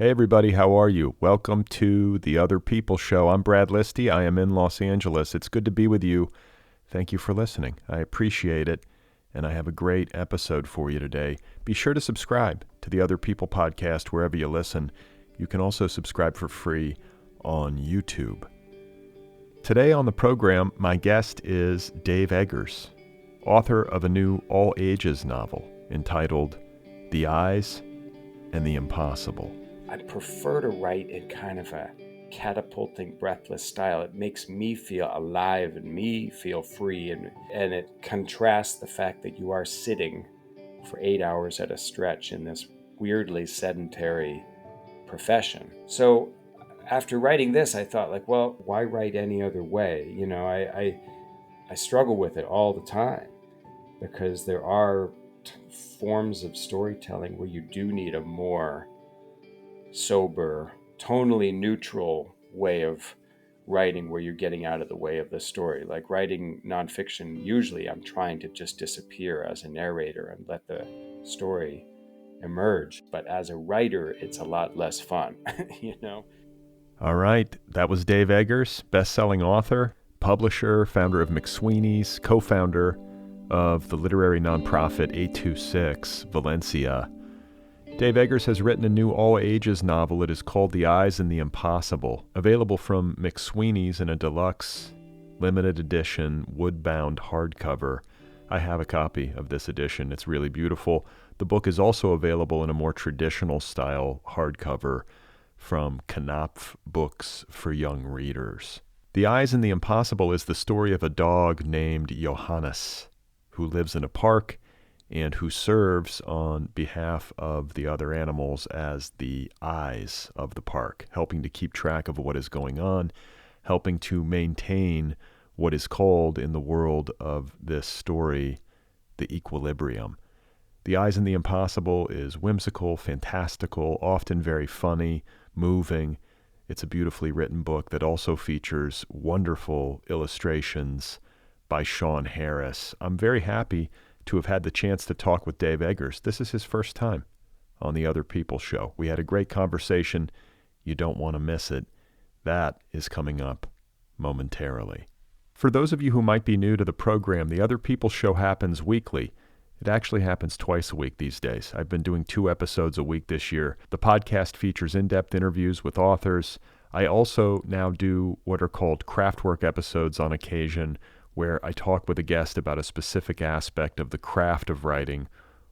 Hey everybody, how are you? Welcome to the Other People Show. I'm Brad Listy. I am in Los Angeles. It's good to be with you. Thank you for listening. I appreciate it, and I have a great episode for you today. Be sure to subscribe to the Other People podcast wherever you listen. You can also subscribe for free on YouTube. Today on the program, my guest is Dave Eggers, author of a new all-ages novel entitled The Eyes and the Impossible. I prefer to write in kind of a catapulting, breathless style. It makes me feel alive and me feel free, and it contrasts the fact that you are sitting for 8 hours at a stretch in this weirdly sedentary profession. So after writing this, I thought, well, why write any other way? You know, I struggle with it all the time because there are forms of storytelling where you do need a more sober, tonally neutral way of writing where you're getting out of the way of the story. Like writing nonfiction, usually I'm trying to just disappear as a narrator and let the story emerge. But as a writer, it's a lot less fun, you know? All right, that was Dave Eggers, best-selling author, publisher, founder of McSweeney's, co-founder of the literary nonprofit 826 Valencia. Dave Eggers has written a new all-ages novel. It is called The Eyes and the Impossible, available from McSweeney's in a deluxe, limited edition, wood-bound hardcover. I have a copy of this edition. It's really beautiful. The book is also available in a more traditional style hardcover from Knopf Books for young readers. The Eyes and the Impossible is the story of a dog named Johannes who lives in a park and who serves on behalf of the other animals as the eyes of the park, helping to keep track of what is going on, helping to maintain what is called in the world of this story the equilibrium. The Eyes and the Impossible is whimsical, fantastical, often very funny, moving. It's a beautifully written book that also features wonderful illustrations by Shawn Harris. I'm very happy to have had the chance to talk with Dave Eggers. This is his first time on the Other People Show. We had a great conversation. You don't want to miss it. That is coming up momentarily. For those of you who might be new to the program, the Other People Show happens weekly. It actually happens twice a week these days. I've been doing 2 episodes a week this year. The podcast features in-depth interviews with authors. I also now do what are called craftwork episodes on occasion, where I talk with a guest about a specific aspect of the craft of writing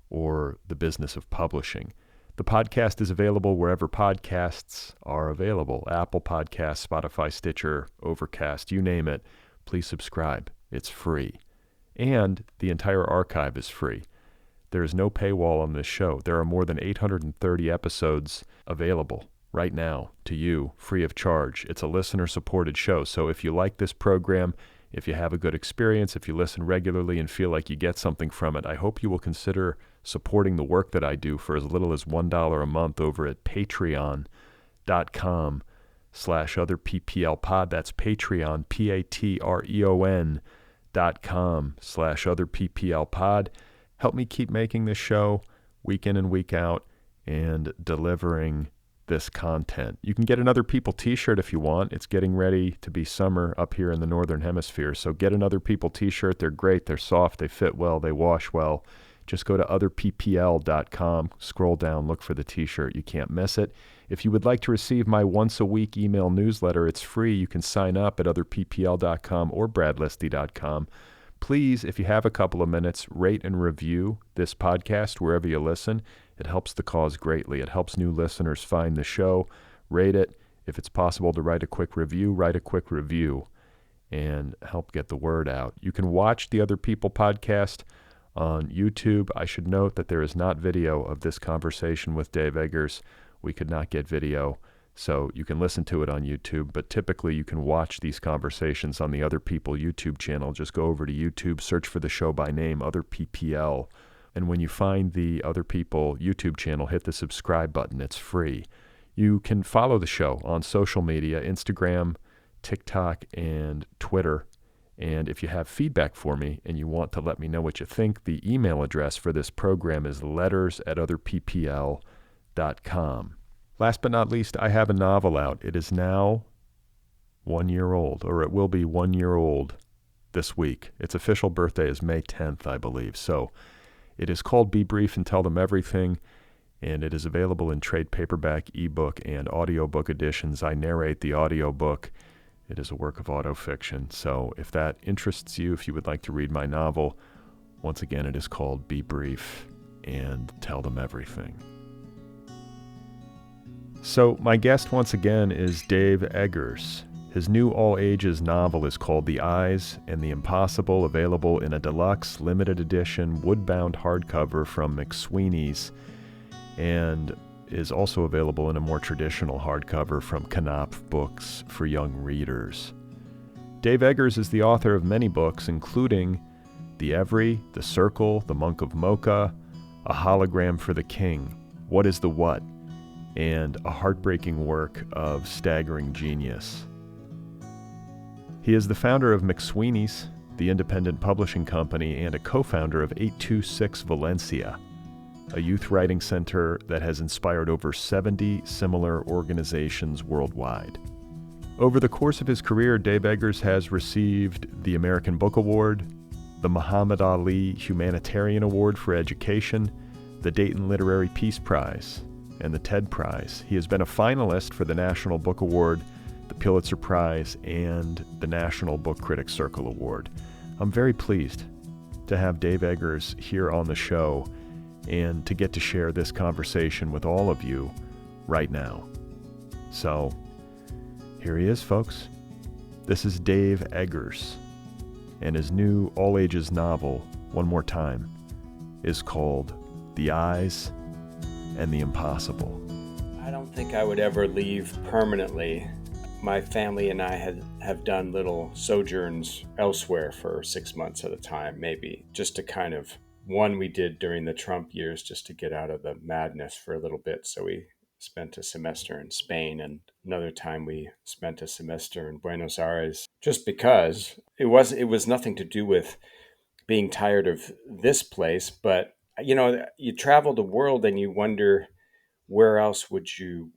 or the business of publishing. The podcast is available wherever podcasts are available. Apple Podcasts, Spotify, Stitcher, Overcast, you name it. Please subscribe. It's free. And the entire archive is free. There is no paywall on this show. There are more than 830 episodes available right now to you, free of charge. It's a listener-supported show. So if you like this program, if you have a good experience, if you listen regularly and feel like you get something from it, I hope you will consider supporting the work that I do for as little as $1 a month over at patreon.com/otherpplpod. That's Patreon, patreon.com/otherpplpod. Help me keep making this show week in and week out and delivering this content. You can get an Other People t-shirt if you want. It's getting ready to be summer up here in the Northern Hemisphere. So get an Other People t-shirt. They're great. They're soft. They fit well. They wash well. Just go to otherppl.com, scroll down, look for the t-shirt. You can't miss it. If you would like to receive my once-a-week email newsletter, it's free. You can sign up at otherppl.com or bradlisty.com. Please, if you have a couple of minutes, rate and review this podcast wherever you listen. It helps the cause greatly. It helps new listeners find the show. Rate it. If it's possible to write a quick review and help get the word out. You can watch the Other People podcast on YouTube. I should note that there is not video of this conversation with Dave Eggers. We could not get video, so you can listen to it on YouTube, but typically you can watch these conversations on the Other People YouTube channel. Just go over to YouTube, search for the show by name, Other PPL, and when you find the Other People YouTube channel, hit the subscribe button. It's free. You can follow the show on social media, Instagram, TikTok, and Twitter. And if you have feedback for me and you want to let me know what you think, the email address for this program is letters@otherppl.com. Last but not least, I have a novel out. It is now 1 year old, or it will be 1 year old this week. Its official birthday is May 10th, I believe. So it is called Be Brief and Tell Them Everything, and it is available in trade paperback, ebook, and audiobook editions. I narrate the audiobook. It is a work of autofiction. So if that interests you, if you would like to read my novel, once again, it is called Be Brief and Tell Them Everything. So my guest once again is Dave Eggers. His new all-ages novel is called The Eyes and the Impossible, available in a deluxe limited edition wood-bound hardcover from McSweeney's, and is also available in a more traditional hardcover from Knopf Books for young readers. Dave Eggers is the author of many books, including The Every, The Circle, The Monk of Mokha, A Hologram for the King, What is the What, and a heartbreaking work of staggering genius. He is the founder of McSweeney's, the independent publishing company, and a co-founder of 826 Valencia, a youth writing center that has inspired over 70 similar organizations worldwide. Over the course of his career, Dave Eggers has received the American Book Award, the Muhammad Ali Humanitarian Award for Education, the Dayton Literary Peace Prize, and the TED Prize. He has been a finalist for the National Book Award, the Pulitzer Prize, and the National Book Critics Circle Award. I'm very pleased to have Dave Eggers here on the show and to get to share this conversation with all of you right now. So, here he is, folks. This is Dave Eggers, and his new all-ages novel, one more time, is called The Eyes and the Impossible. I don't think I would ever leave permanently. My family and I have done little sojourns elsewhere for 6 months at a time, maybe, just to kind of, one we did during the Trump years just to get out of the madness for a little bit. So we spent a semester in Spain, and another time we spent a semester in Buenos Aires, just because it was nothing to do with being tired of this place, but you travel the world and you wonder where else would you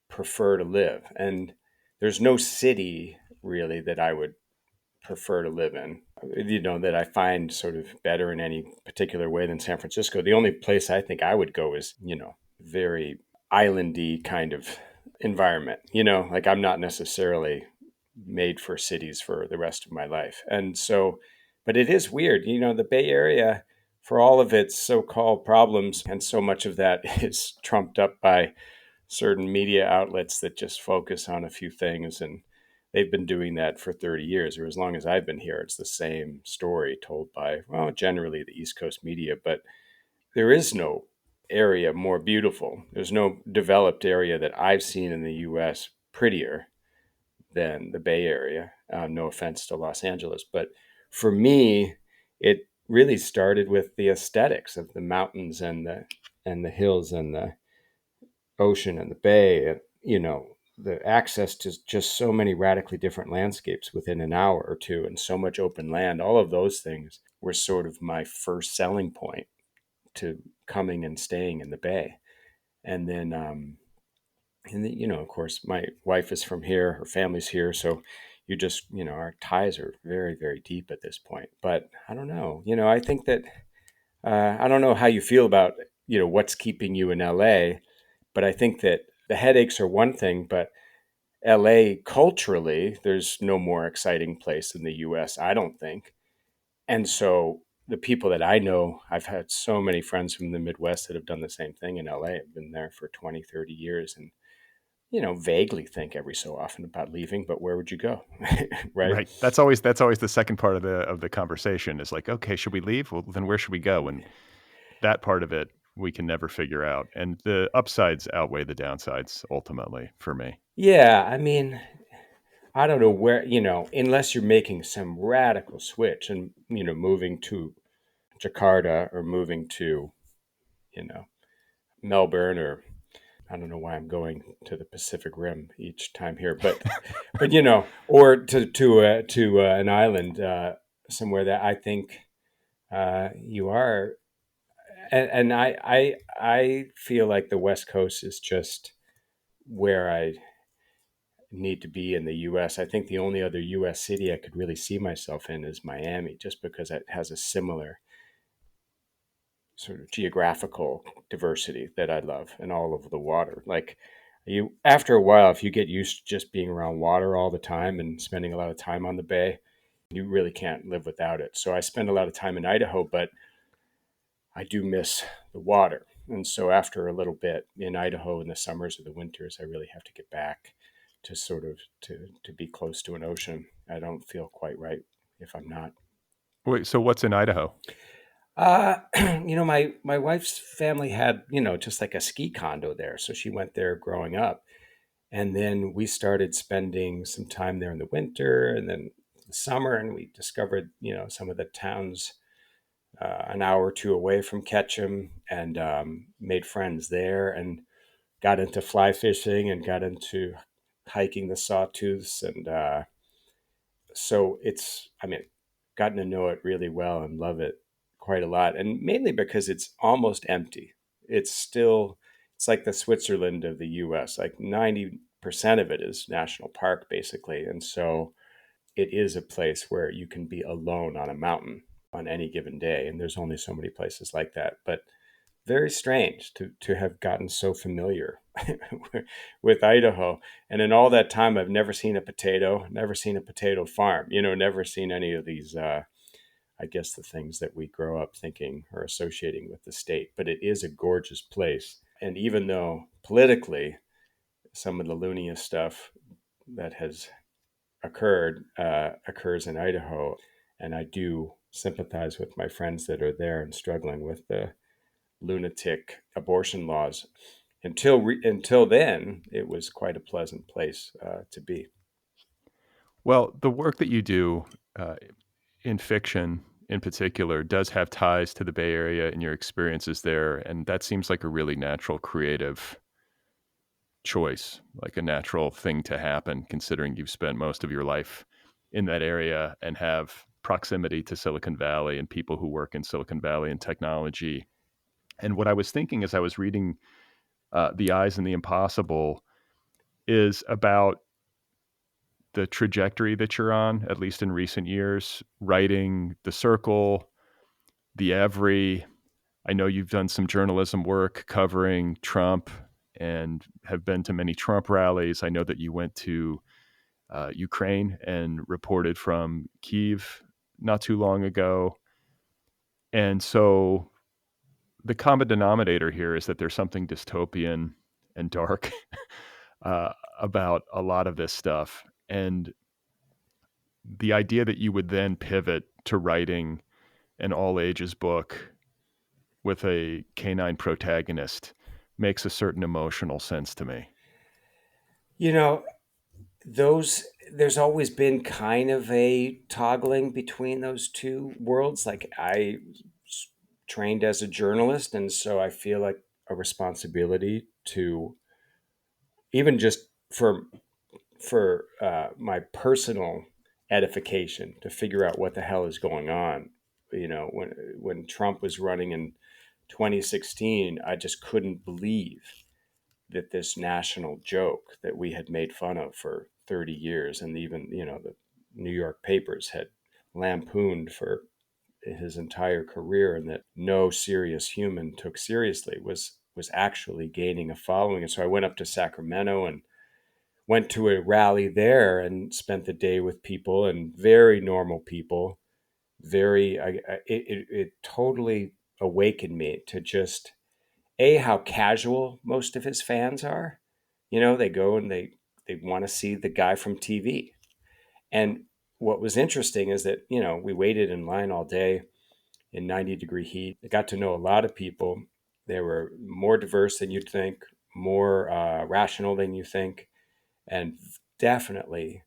prefer to live, and there's no city really that I would prefer to live in, that I find sort of better in any particular way than San Francisco. The only place I think I would go is, very islandy kind of environment, like I'm not necessarily made for cities for the rest of my life. And so, but it is weird, the Bay Area, for all of its so-called problems, and so much of that is trumped up by certain media outlets that just focus on a few things, and they've been doing that for 30 years, or as long as I've been here. It's the same story told by, well, generally the East Coast media, but there is no area more beautiful. There's no developed area that I've seen in the US prettier than the Bay Area. No offense to Los Angeles, but for me, it really started with the aesthetics of the mountains and the hills and the ocean and the bay, and the access to just so many radically different landscapes within an hour or two, and so much open land. All of those things were sort of my first selling point to coming and staying in the Bay. And then of course, my wife is from here, her family's here, so you just, our ties are very, very deep at this point. But I don't know, I think that I don't know how you feel about what's keeping you in LA, but I think that the headaches are one thing, but LA culturally, there's no more exciting place than the US, I don't think. And so the people that I know, I've had so many friends from the Midwest that have done the same thing in LA. I've been there for 20, 30 years, and, vaguely think every so often about leaving, but where would you go? Right? Right. That's always the second part of the conversation is like, okay, should we leave? Well, then where should we go? And that part of it we can never figure out. And the upsides outweigh the downsides ultimately for me. Yeah. I mean, I don't know where, unless you're making some radical switch and, moving to Jakarta or moving to, Melbourne, or I don't know why I'm going to the Pacific Rim each time here, but or to an island somewhere that I think you are, and I feel like the West Coast is just where I need to be in the US. I think the only other US city I could really see myself in is Miami, just because it has a similar sort of geographical diversity that I love, and all over the water. Like, you, after a while, if you get used to just being around water all the time and spending a lot of time on the bay, you really can't live without it. So I spend a lot of time in Idaho, but I do miss the water. And so after a little bit in Idaho in the summers or the winters, I really have to get back to sort of to be close to an ocean. I don't feel quite right if I'm not. Wait, so what's in Idaho? My wife's family had, just like a ski condo there. So she went there growing up. And then we started spending some time there in the winter and then the summer. And we discovered, some of the towns an hour or two away from Ketchum, and made friends there, and got into fly fishing and got into hiking the sawtooths. And so I mean, gotten to know it really well and love it quite a lot. And mainly because it's almost empty. It's like the Switzerland of the US. Like 90% of it is national park, basically. And so it is a place where you can be alone on a mountain on any given day. And there's only so many places like that. But very strange to have gotten so familiar with Idaho. And in all that time, I've never seen a potato, never seen a potato farm, never seen any of these, I guess, the things that we grow up thinking or associating with the state. But it is a gorgeous place. And even though politically, some of the looniest stuff that has occurs in Idaho, and I do sympathize with my friends that are there and struggling with the lunatic abortion laws. Until then, it was quite a pleasant place to be. Well, the work that you do uh, in fiction in particular does have ties to the Bay Area and your experiences there. And that seems like a really natural creative choice, like a natural thing to happen, considering you've spent most of your life in that area and have proximity to Silicon Valley and people who work in Silicon Valley and technology. And what I was thinking as I was reading The Eyes and the Impossible is about the trajectory that you're on, at least in recent years, writing The Circle, The Every. I know you've done some journalism work covering Trump and have been to many Trump rallies. I know that you went to Ukraine and reported from Kyiv not too long ago. And so the common denominator here is that there's something dystopian and dark about a lot of this stuff. And the idea that you would then pivot to writing an all ages book with a canine protagonist makes a certain emotional sense to me. You know, those there's always been kind of a toggling between those two worlds. Like, trained as a journalist, and so I feel like a responsibility to, even just for my personal edification, to figure out what the hell is going on. When Trump was running in 2016, I just couldn't believe that this national joke that we had made fun of for 30 years, and even, the New York papers had lampooned for his entire career, and that no serious human took seriously, was actually gaining a following. And so I went up to Sacramento and went to a rally there and spent the day with people, and very normal people. It totally awakened me to just how casual most of his fans are. They go and they want to see the guy from TV. And what was interesting is that, we waited in line all day in 90-degree heat. I got to know a lot of people. They were more diverse than you'd think, more rational than you think, and definitely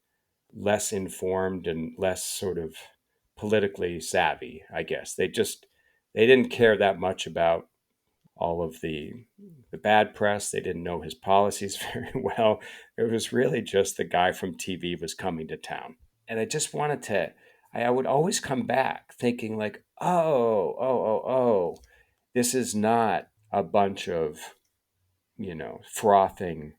less informed and less sort of politically savvy, I guess. They didn't care that much about all of the bad press. They didn't know his policies very well. It was really just the guy from TV was coming to town. And I just wanted to, I would always come back thinking, like, oh, this is not a bunch of, frothing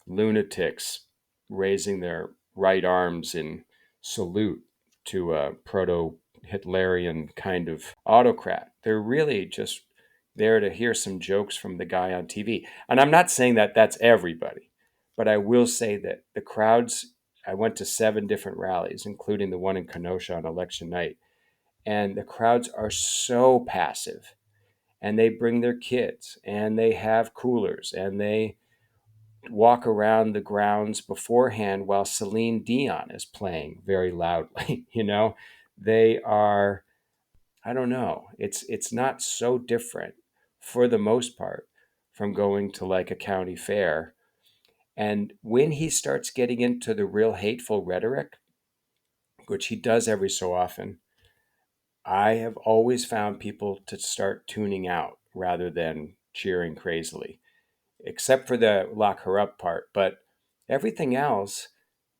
lunatics raising their right arms in salute to a proto Hitlerian kind of autocrat. They're really just there to hear some jokes from the guy on TV. And I'm not saying that that's everybody, but I will say that the crowds, I went to 7 different rallies, including the one in Kenosha on election night, and the crowds are so passive, and they bring their kids and they have coolers and they walk around the grounds beforehand while Celine Dion is playing very loudly. They are, I don't know, it's not so different for the most part from going to like a county fair. And when he starts getting into the real hateful rhetoric, which he does every so often, I have always found people to start tuning out rather than cheering crazily, except for the lock her up part. But everything else,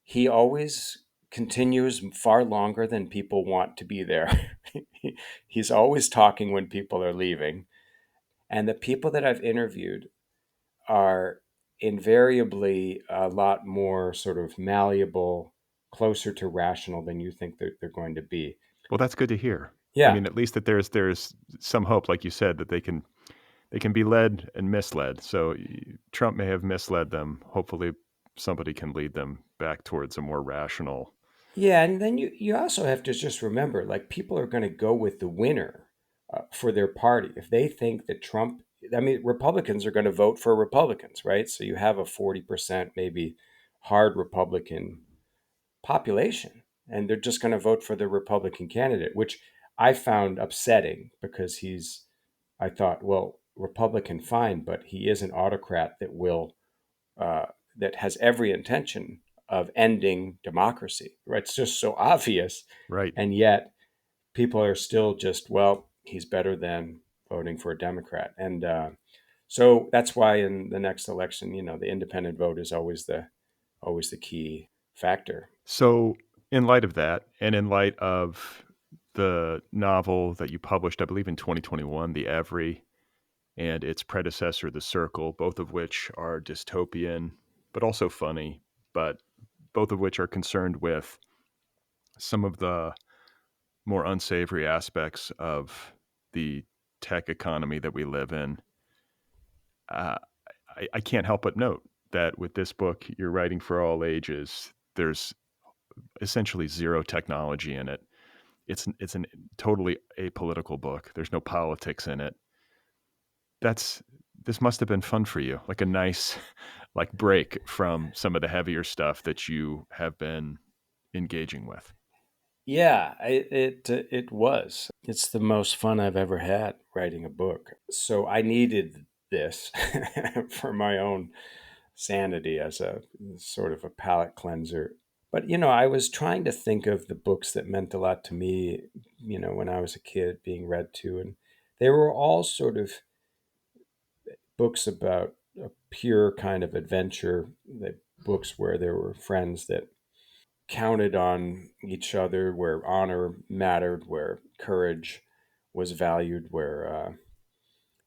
he always continues far longer than people want to be there. He's always talking when people are leaving. And the people that I've interviewed are invariably a lot more sort of malleable, closer to rational than you think that they're going to be. Well, that's good to hear. I Yeah. mean, at least that there's some hope, like you said, that they can be led and misled. So Trump may have misled them. Hopefully, somebody can lead them back towards a more rational. Yeah, and then you also have to just remember, like, people are going to go with the winner for their party. If they think that Trump, I mean, Republicans are going to vote for Republicans, right? So you have a 40% maybe hard Republican population, and they're just going to vote for the Republican candidate, which I found upsetting because I thought, well, Republican, fine, but he is an autocrat uh, that has every intention of ending democracy. Right? It's just so obvious, Right. and yet people are still just, well, he's better than voting for a Democrat, and so that's why in the next election, the independent vote is always the key factor. So, in light of that, and in light of the novel that you published, I believe in 2021, The Every, and its predecessor, The Circle, both of which are dystopian, but also funny, but both of which are concerned with some of the more unsavory aspects of the tech economy that we live in. Uh, I can't help but note that with this book, you're writing for all ages. There's essentially zero technology in it. It's an totally apolitical book. There's no politics in it. That's this must have been fun for you, like a nice like break from some of the heavier stuff that you have been engaging with. Yeah, it was. It's the most fun I've ever had writing a book. So I needed this for my own sanity as a sort of a palate cleanser. But I was trying to think of the books that meant a lot to me, when I was a kid being read to, and they were all sort of books about a pure kind of adventure, the books where there were friends that counted on each other, where honor mattered, where courage was valued, where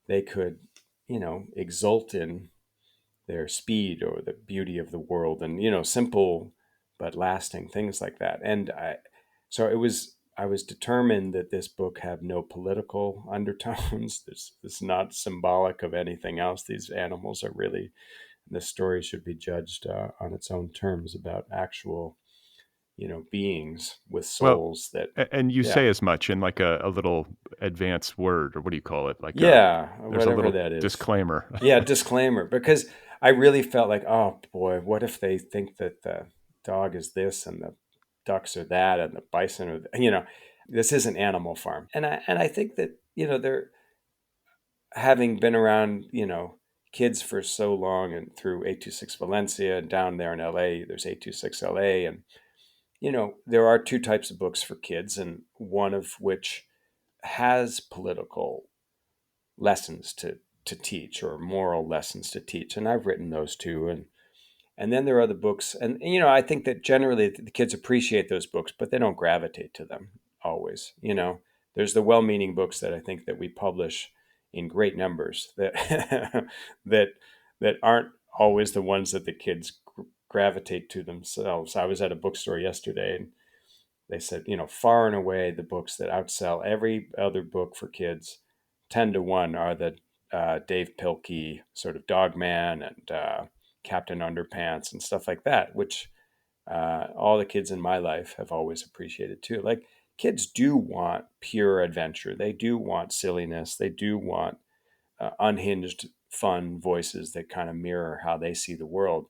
they could, exult in their speed or the beauty of the world, and simple but lasting things like that. And so I was determined that this book have no political undertones. This not symbolic of anything else. These animals are really, the story should be judged on its own terms about actual beings with Well, souls that, and you yeah, say as much in like a little advanced word, or what do you call it? Like a yeah, there's a whatever little that is. disclaimer. Yeah, disclaimer, because I really felt like, oh boy, what if they think that the dog is this and the ducks are that and the bison are, this is an animal farm. And I think that, they're, having been around, kids for so long, and through 826 Valencia and down there in LA, there's 826 LA, and there are two types of books for kids, and one of which has political lessons to teach, or moral lessons to teach, and I've written those too. And then there are the books, and I think that generally the kids appreciate those books, but they don't gravitate to them always. There's the well-meaning books that I think that we publish in great numbers that that aren't always the ones that the kids gravitate to themselves. I was at a bookstore yesterday, and they said, far and away the books that outsell every other book for kids, 10 to 1, are the Dave Pilkey sort of Dog Man and Captain Underpants and stuff like that, which all the kids in my life have always appreciated too. Like, kids do want pure adventure. They do want silliness. They do want unhinged, fun voices that kind of mirror how they see the world.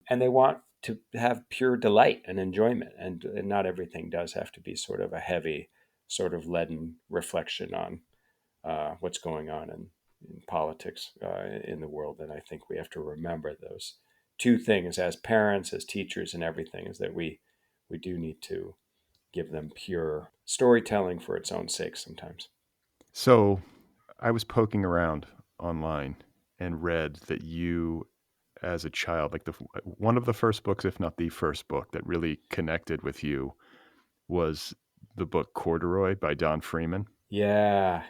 And they want to have pure delight and enjoyment. And not everything does have to be sort of a heavy, sort of leaden reflection on what's going on in politics in the world. And I think we have to remember those two things as parents, as teachers, and everything, is that we do need to give them pure storytelling for its own sake sometimes. So I was poking around online and read that you, as a child, like one of the first books, if not the first book that really connected with you, was the book Corduroy by Don Freeman. Yeah,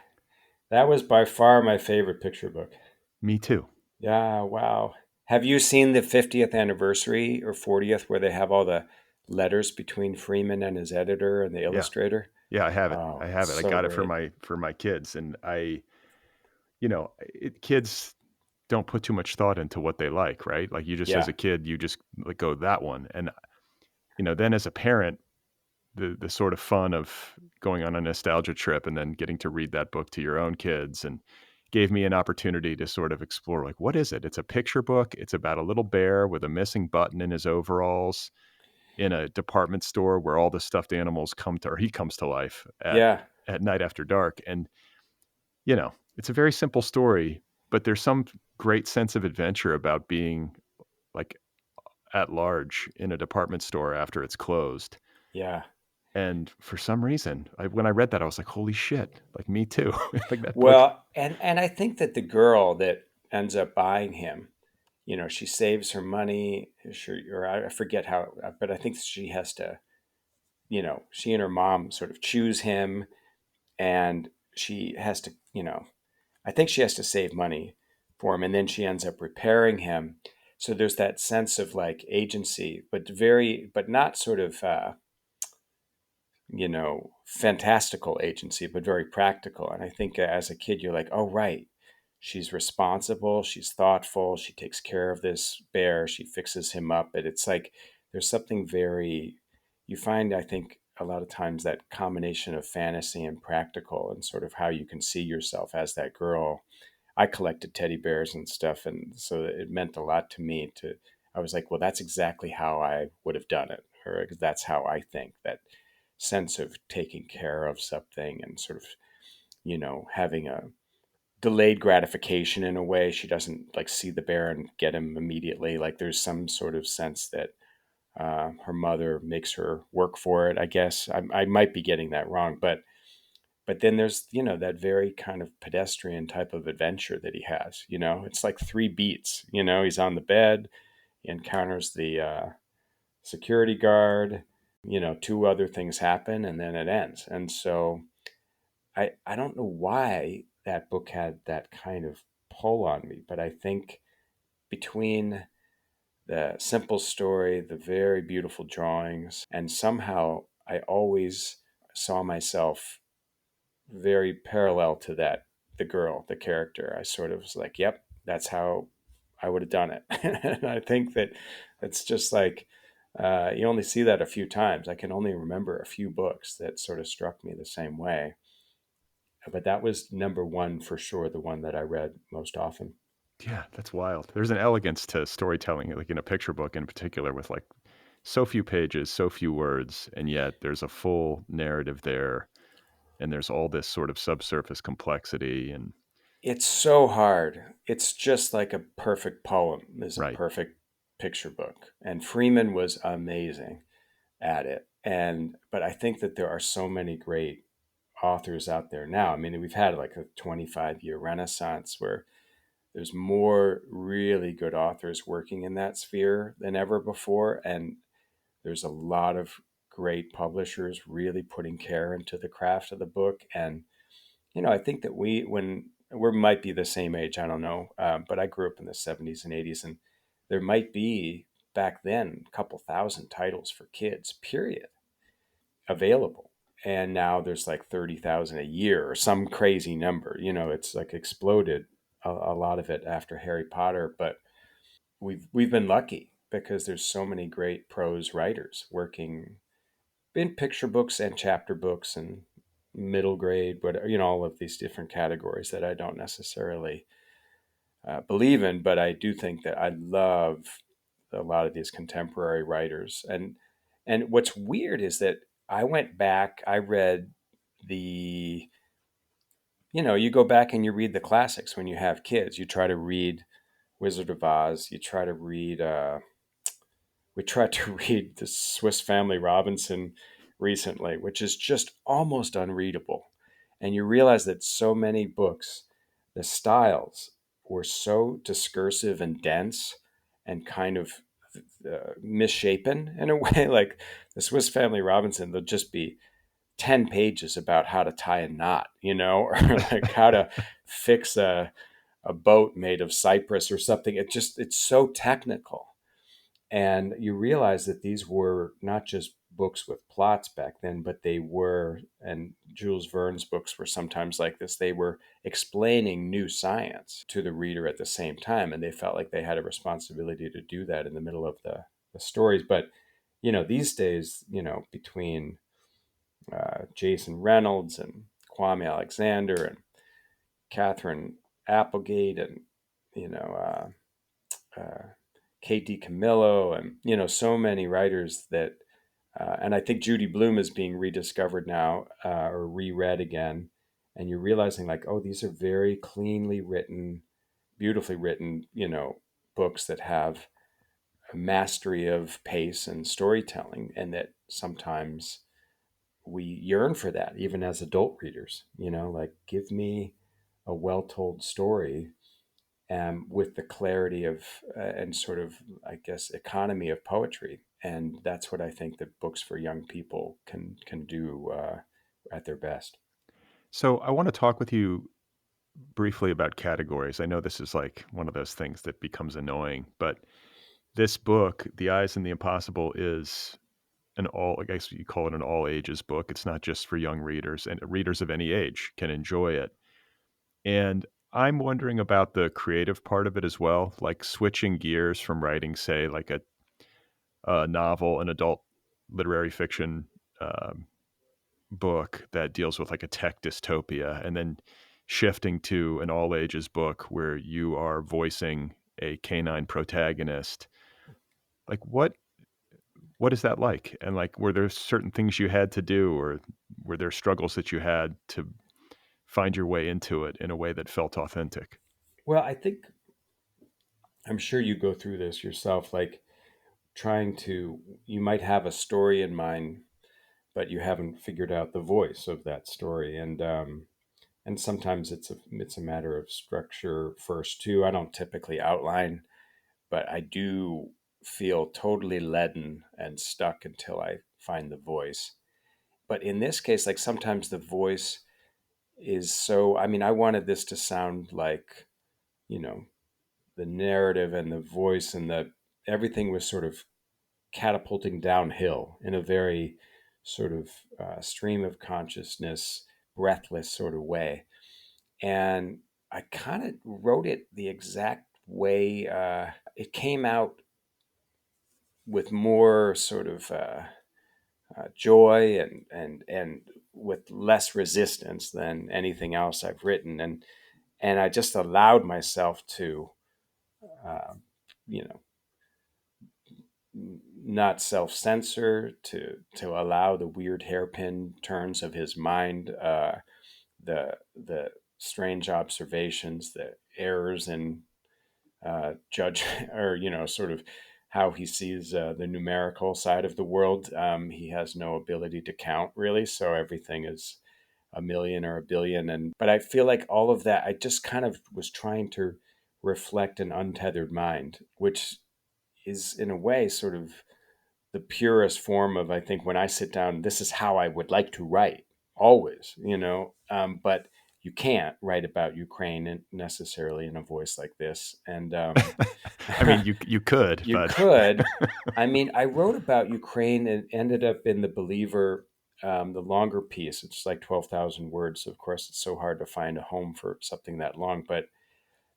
that was by far my favorite picture book. Me too. Yeah, wow. Have you seen the 50th anniversary or 40th where they have all the letters between Freeman and his editor and the Yeah. illustrator? Yeah, I have it. I Oh, have it's it. I so got it great. for my kids, and kids don't put too much thought into what they like, right? Like, you just, as Yeah, a kid, you just like go that one. And then as a parent, the sort of fun of going on a nostalgia trip and then getting to read that book to your own kids, and gave me an opportunity to sort of explore, like, what is it? It's a picture book. It's about a little bear with a missing button in his overalls in a department store where all the stuffed animals he comes to life yeah, at night after dark. And it's a very simple story, but there's some great sense of adventure about being, like, at large in a department store after it's closed. yeah. And for some reason, when I read that, I was like, holy shit, like, me too. Like, that book. Well, and I think that the girl that ends up buying him, she saves her money, sure, or I forget how, but I think she has to, she and her mom sort of choose him, and she has to, I think she has to save money for him, and then she ends up repairing him. So there's that sense of like agency, but not sort of, fantastical agency, but very practical. And I think as a kid, you're like, oh, right. She's responsible. She's thoughtful. She takes care of this bear. She fixes him up. But it's like there's something you find, I think, a lot of times that combination of fantasy and practical and sort of how you can see yourself as that girl. I collected teddy bears and stuff. And so it meant a lot to me I was like, well, that's exactly how I would have done it. Or that's how I think that sense of taking care of something and sort of, having a delayed gratification in a way. She doesn't like see the bear and get him immediately. Like, there's some sort of sense that her mother makes her work for it. I guess I might be getting that wrong, but then there's that very kind of pedestrian type of adventure that he has. It's like 3 beats. He's on the bed, he encounters the security guard. 2 other things happen, and then it ends. And so I don't know why that book had that kind of pull on me, but I think between the simple story, the very beautiful drawings, and somehow I always saw myself very parallel to the girl, the character. I sort of was like, yep, that's how I would have done it. And I think that it's just like, you only see that a few times. I can only remember a few books that sort of struck me the same way. But that was number one for sure, the one that I read most often. Yeah, that's wild. There's an elegance to storytelling, like in a picture book in particular, with like so few pages, so few words, and yet there's a full narrative there, and there's all this sort of subsurface complexity. And It's so hard. It's just like a perfect poem is a right. perfect picture book. And Freeman was amazing at it. But I think that there are so many great authors out there now. I mean, we've had like a 25-year renaissance where there's more really good authors working in that sphere than ever before. And there's a lot of great publishers really putting care into the craft of the book. And I think that when we might be the same age, I don't know, but I grew up in the 70s and 80s, and there might be back then a couple thousand titles for kids, period, available. And now there's like 30,000 a year or some crazy number. It's like exploded, a lot of it after Harry Potter. But we've been lucky because there's so many great prose writers working in picture books and chapter books and middle grade, but all of these different categories that I don't necessarily believe in, but I do think that I love a lot of these contemporary writers. And what's weird is that I went back, I read the you go back and you read the classics when you have kids. You try to read Wizard of Oz. You try to read. We tried to read the Swiss Family Robinson recently, which is just almost unreadable. And you realize that so many books, the styles were so discursive and dense and kind of misshapen in a way. Like the Swiss Family Robinson, there'll just be 10 pages about how to tie a knot, or like how to fix a boat made of cypress or something. It's so technical. And you realize that these were not just books with plots back then, but they were, and Jules Verne's books were sometimes like this, they were explaining new science to the reader at the same time. And they felt like they had a responsibility to do that in the middle of the stories. But, these days, between Jason Reynolds and Kwame Alexander and Catherine Applegate and, you know, K.D. Camillo and, so many writers that, and I think Judy Blume is being rediscovered now or reread again. And you're realizing like, oh, these are very cleanly written, beautifully written, books that have a mastery of pace and storytelling. And that sometimes we yearn for that, even as adult readers, like give me a well told story with the clarity of and sort of, I guess, economy of poetry. And that's what I think that books for young people can do at their best. So I want to talk with you briefly about categories. I know this is like one of those things that becomes annoying, but this book, The Eyes and the Impossible, is I guess you call it an all ages book. It's not just for young readers, and readers of any age can enjoy it. And I'm wondering about the creative part of it as well, like switching gears from writing, say, like a novel, an adult literary fiction um, book that deals with like a tech dystopia, and then shifting to an all ages book where you are voicing a canine protagonist. Like what is that like? And like were there certain things you had to do, or were there struggles that you had to find your way into it in a way that felt authentic? Well, I'm sure you go through this yourself, like you might have a story in mind, but you haven't figured out the voice of that story. And sometimes it's a matter of structure first too. I don't typically outline, but I do feel totally leaden and stuck until I find the voice. But in this case, like sometimes the voice is so, I mean, I wanted this to sound like, you know, the narrative and the voice and everything was sort of catapulting downhill in a very sort of stream of consciousness, breathless sort of way. And I kind of wrote it the exact way it came out with more sort of joy and with less resistance than anything else I've written, and I just allowed myself to, uh, you know, not self censor, to allow the weird hairpin turns of his mind, the strange observations, the errors in judge or sort of how he sees the numerical side of the world. He has no ability to count really, so everything is a million or a billion. And but I feel like all of that, I just kind of was trying to reflect an untethered mind, which is in a way sort of the purest form of, I think, when I sit down, this is how I would like to write always. But you can't write about Ukraine necessarily in a voice like this. And I mean, you could, you but could. I mean, I wrote about Ukraine and ended up in the Believer, the longer piece. It's like 12,000 words. Of course, it's so hard to find a home for something that long. But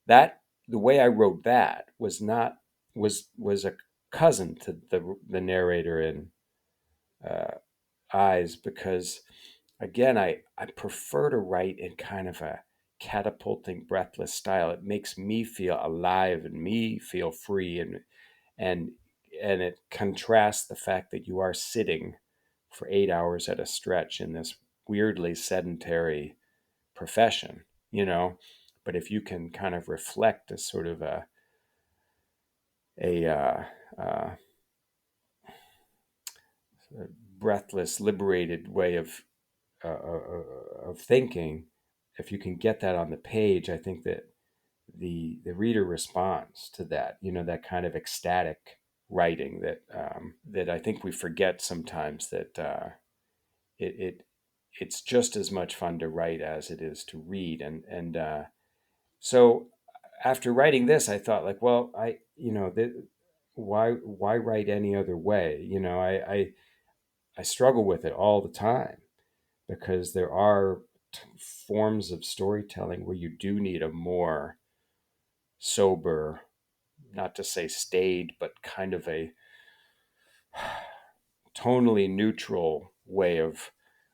that the way I wrote that was not was a cousin to the narrator in uh, Eyes, because again, I prefer to write in kind of a catapulting, breathless style. It makes me feel alive and me feel free, and and it contrasts the fact that you are sitting for 8 hours at a stretch in this weirdly sedentary profession, you know. But if you can kind of reflect a sort of a uh, breathless, liberated way of thinking, if you can get that on the page, I think that the reader responds to that. You know, that kind of ecstatic writing that I think we forget sometimes, that it, it it's just as much fun to write as it is to read. And so after writing this, I thought, like, well, why write any other way? You know, I struggle with it all the time, because there are forms of storytelling where you do need a more sober, not to say staid, but kind of a tonally neutral way of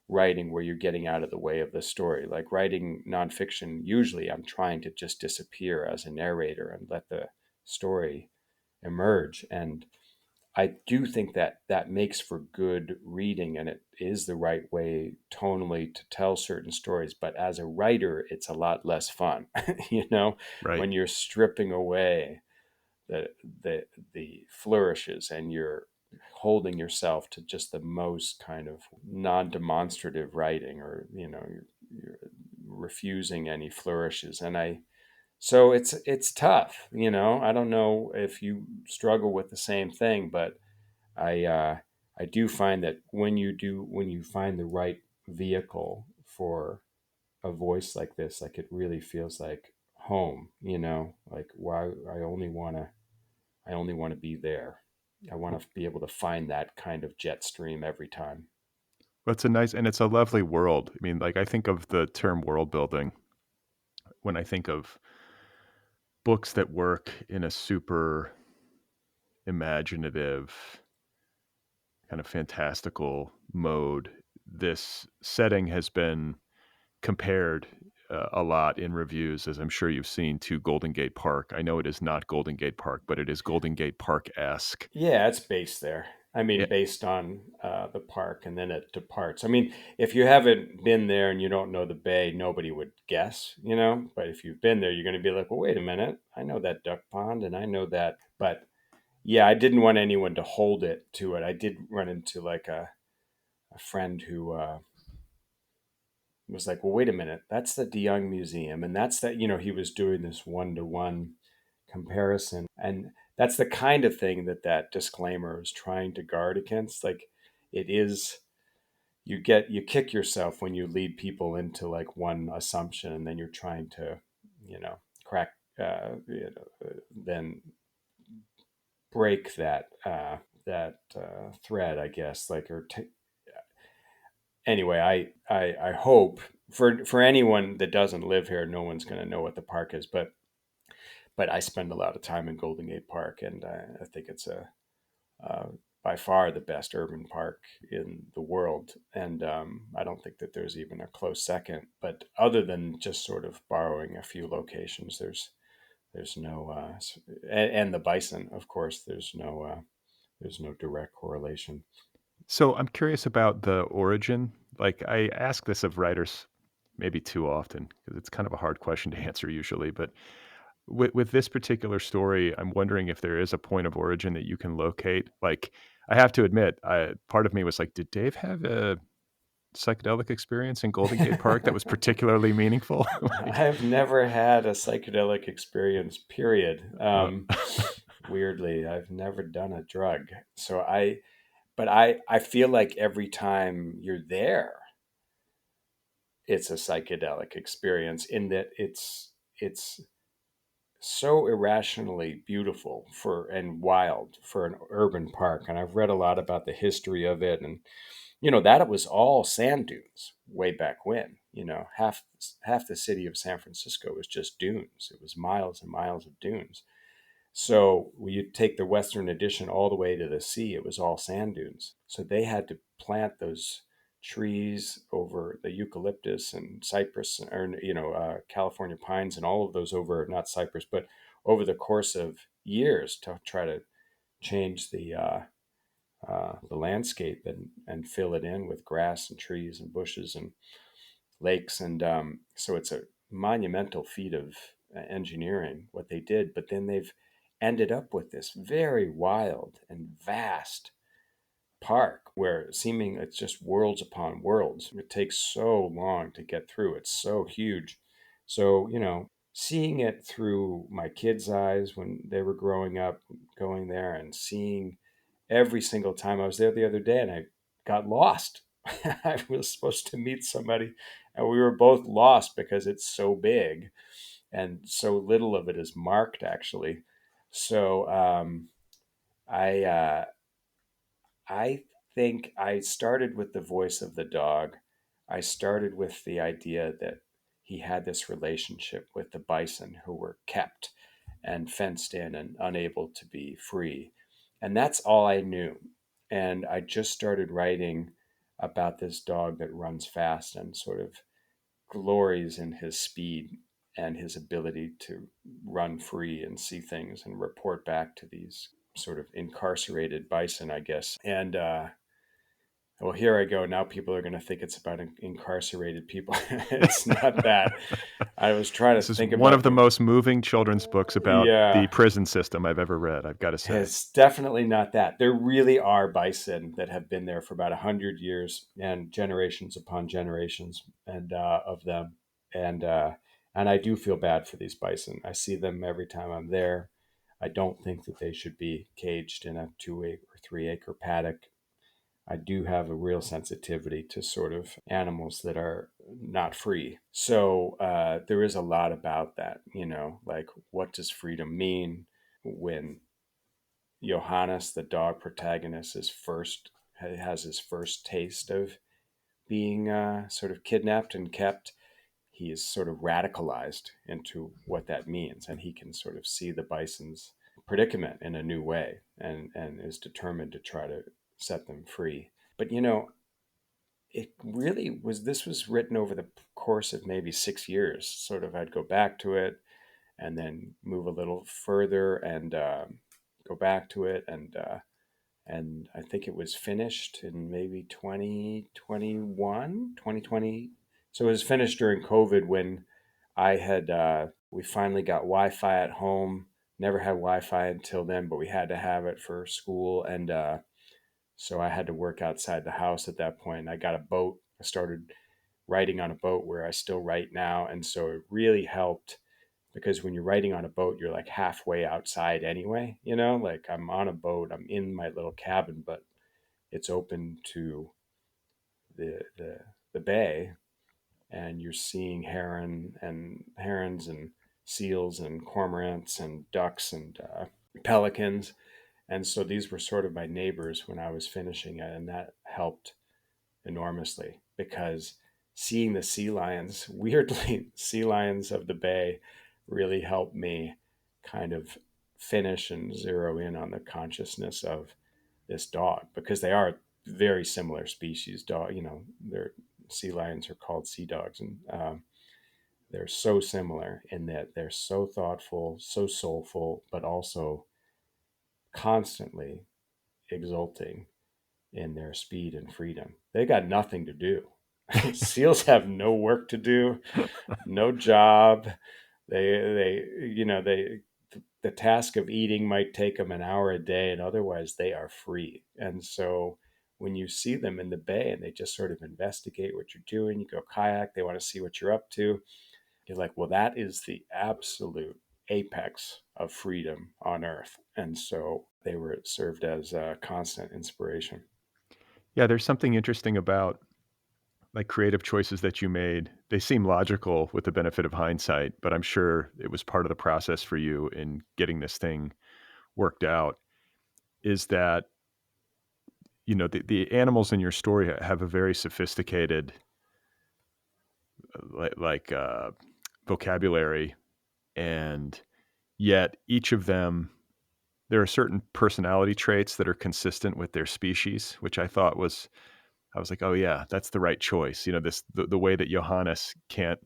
writing, where you're getting out of the way of the story. Like writing nonfiction, usually I'm trying to just disappear as a narrator and let the story emerge. And I do think that that makes for good reading, and it is the right way tonally to tell certain stories. But as a writer, it's a lot less fun, you know, right. when you're stripping away the the flourishes, and you're holding yourself to just the most kind of non-demonstrative writing, or you're refusing any flourishes. And I so it's tough, you know. I don't know if you struggle with the same thing, but I uh, I do find that when you find the right vehicle for a voice like this, like it really feels like home, you know. Like, why I only want to be there. I want to be able to find that kind of jet stream every time. Well, it's a nice and it's a lovely world. I mean, like I think of the term world building when I think of books that work in a super imaginative, kind of fantastical mode. This setting has been compared a lot in reviews, as I'm sure you've seen, to Golden Gate Park. I know it is not Golden Gate Park, but it is Golden Gate Park esque. Yeah, it's based there. I mean, Yeah, based on the park, and then it departs. I mean, if you haven't been there and you don't know the bay, nobody would guess, you know. But if you've been there, you're going to be like, well, wait a minute, I know that duck pond, and I know that. But yeah, I didn't want anyone to hold it to it. I did run into like a friend who was like, well, wait a minute, that's the DeYoung Museum, and that's that. You know, he was doing this one-to-one comparison, and that's the kind of thing that that disclaimer is trying to guard against. Like, it is, you kick yourself when you lead people into like one assumption, and then you're trying to, you know, crack, then break that thread, I guess. Like, anyway, I hope for anyone that doesn't live here, no one's going to know what the park is, but I spend a lot of time in Golden Gate Park, and I think it's uh, by far the best urban park in the world. And I don't think that there's even a close second. But other than just sort of borrowing a few locations, there's no and the bison, of course. There's no direct correlation. so I'm curious about the origin. Like I ask this of writers maybe too often because it's kind of a hard question to answer usually. But with this particular story, I'm wondering if there is a point of origin that you can locate. Like I have to admit, part of me was like, did Dave have a psychedelic experience in Golden Gate Park that was particularly meaningful? Like, I've never had a psychedelic experience, period. uh, Weirdly, I've never done a drug. But I feel like every time you're there, it's a psychedelic experience in that it's so irrationally beautiful for and wild for an urban park. And I've read a lot about the history of it, and that it was all sand dunes way back when. Half the city of San Francisco was just dunes. It was miles and miles of dunes. So when you take the western addition all the way to the sea, it was all sand dunes. So they had to plant those trees over the eucalyptus and cypress, or California pines, and all of those over, not cypress, but over the course of years, to try to change the landscape and fill it in with grass and trees and bushes and lakes. And so it's a monumental feat of engineering what they did. But then they've ended up with this very wild and vast park where seeming it's just worlds upon worlds. It takes so long to get through. It's so huge. So, seeing it through my kids' eyes when they were growing up, going there and seeing every single time. I was there the other day and I got lost. I was supposed to meet somebody and we were both lost because it's so big and so little of it is marked, actually. So I I think I started with the voice of the dog. I started with the idea that he had this relationship with the bison who were kept and fenced in and unable to be free. And that's all I knew. And I just started writing about this dog that runs fast and sort of glories in his speed and his ability to run free and see things and report back to these sort of incarcerated bison, I guess. And well, here I go. Now people are going to think it's about incarcerated people. It's not that. I was trying to This is think one about of the most moving children's books about the yeah, prison system I've ever read, I've got to say. it's definitely not that. There really are bison that have been there for about 100 years and generations upon generations, and of them. And I do feel bad for these bison. I see them every time I'm there. I don't think that they should be caged in a 2 acre or 3 acre paddock. I do have a real sensitivity to sort of animals that are not free. So there is a lot about that, like what does freedom mean when Johannes, the dog protagonist, has his first taste of being sort of kidnapped and kept. He is sort of radicalized into what that means, and he can sort of see the bison's predicament in a new way, and is determined to try to set them free. But it really was. This was written over the course of maybe 6 years. Sort of, I'd go back to it and then move a little further and go back to it, and I think it was finished in maybe 2021, 2020. So it was finished during COVID when we finally got Wi-Fi at home. Never had Wi-Fi until then, but we had to have it for school. And so I had to work outside the house at that point. I got a boat. I started writing on a boat where I still write now. And so it really helped because when you're writing on a boat, you're like halfway outside anyway, like I'm on a boat, I'm in my little cabin, but it's open to the bay, and you're seeing herons and seals and cormorants and ducks and pelicans. And so these were sort of my neighbors when I was finishing it, and that helped enormously because seeing the sea lions, weirdly, sea lions of the bay really helped me kind of finish and zero in on the consciousness of this dog because they are very similar species. Dog, their sea lions are called sea dogs, and they're so similar in that they're so thoughtful, so soulful, but also constantly exulting in their speed and freedom. They got nothing to do. Seals have no work to do, no job. They the task of eating might take them an hour a day, and otherwise they are free. And so when you see them in the bay and they just sort of investigate what you're doing, you go kayak, they want to see what you're up to. You're like, well, that is the absolute apex of freedom on earth. And so they were served as a constant inspiration. Yeah, there's something interesting about like creative choices that you made, they seem logical with the benefit of hindsight, but I'm sure it was part of the process for you in getting this thing worked out, is that, the animals in your story have a very sophisticated like vocabulary, and yet each of them, there are certain personality traits that are consistent with their species, which I was like, oh yeah, that's the right choice. The way that Johannes can't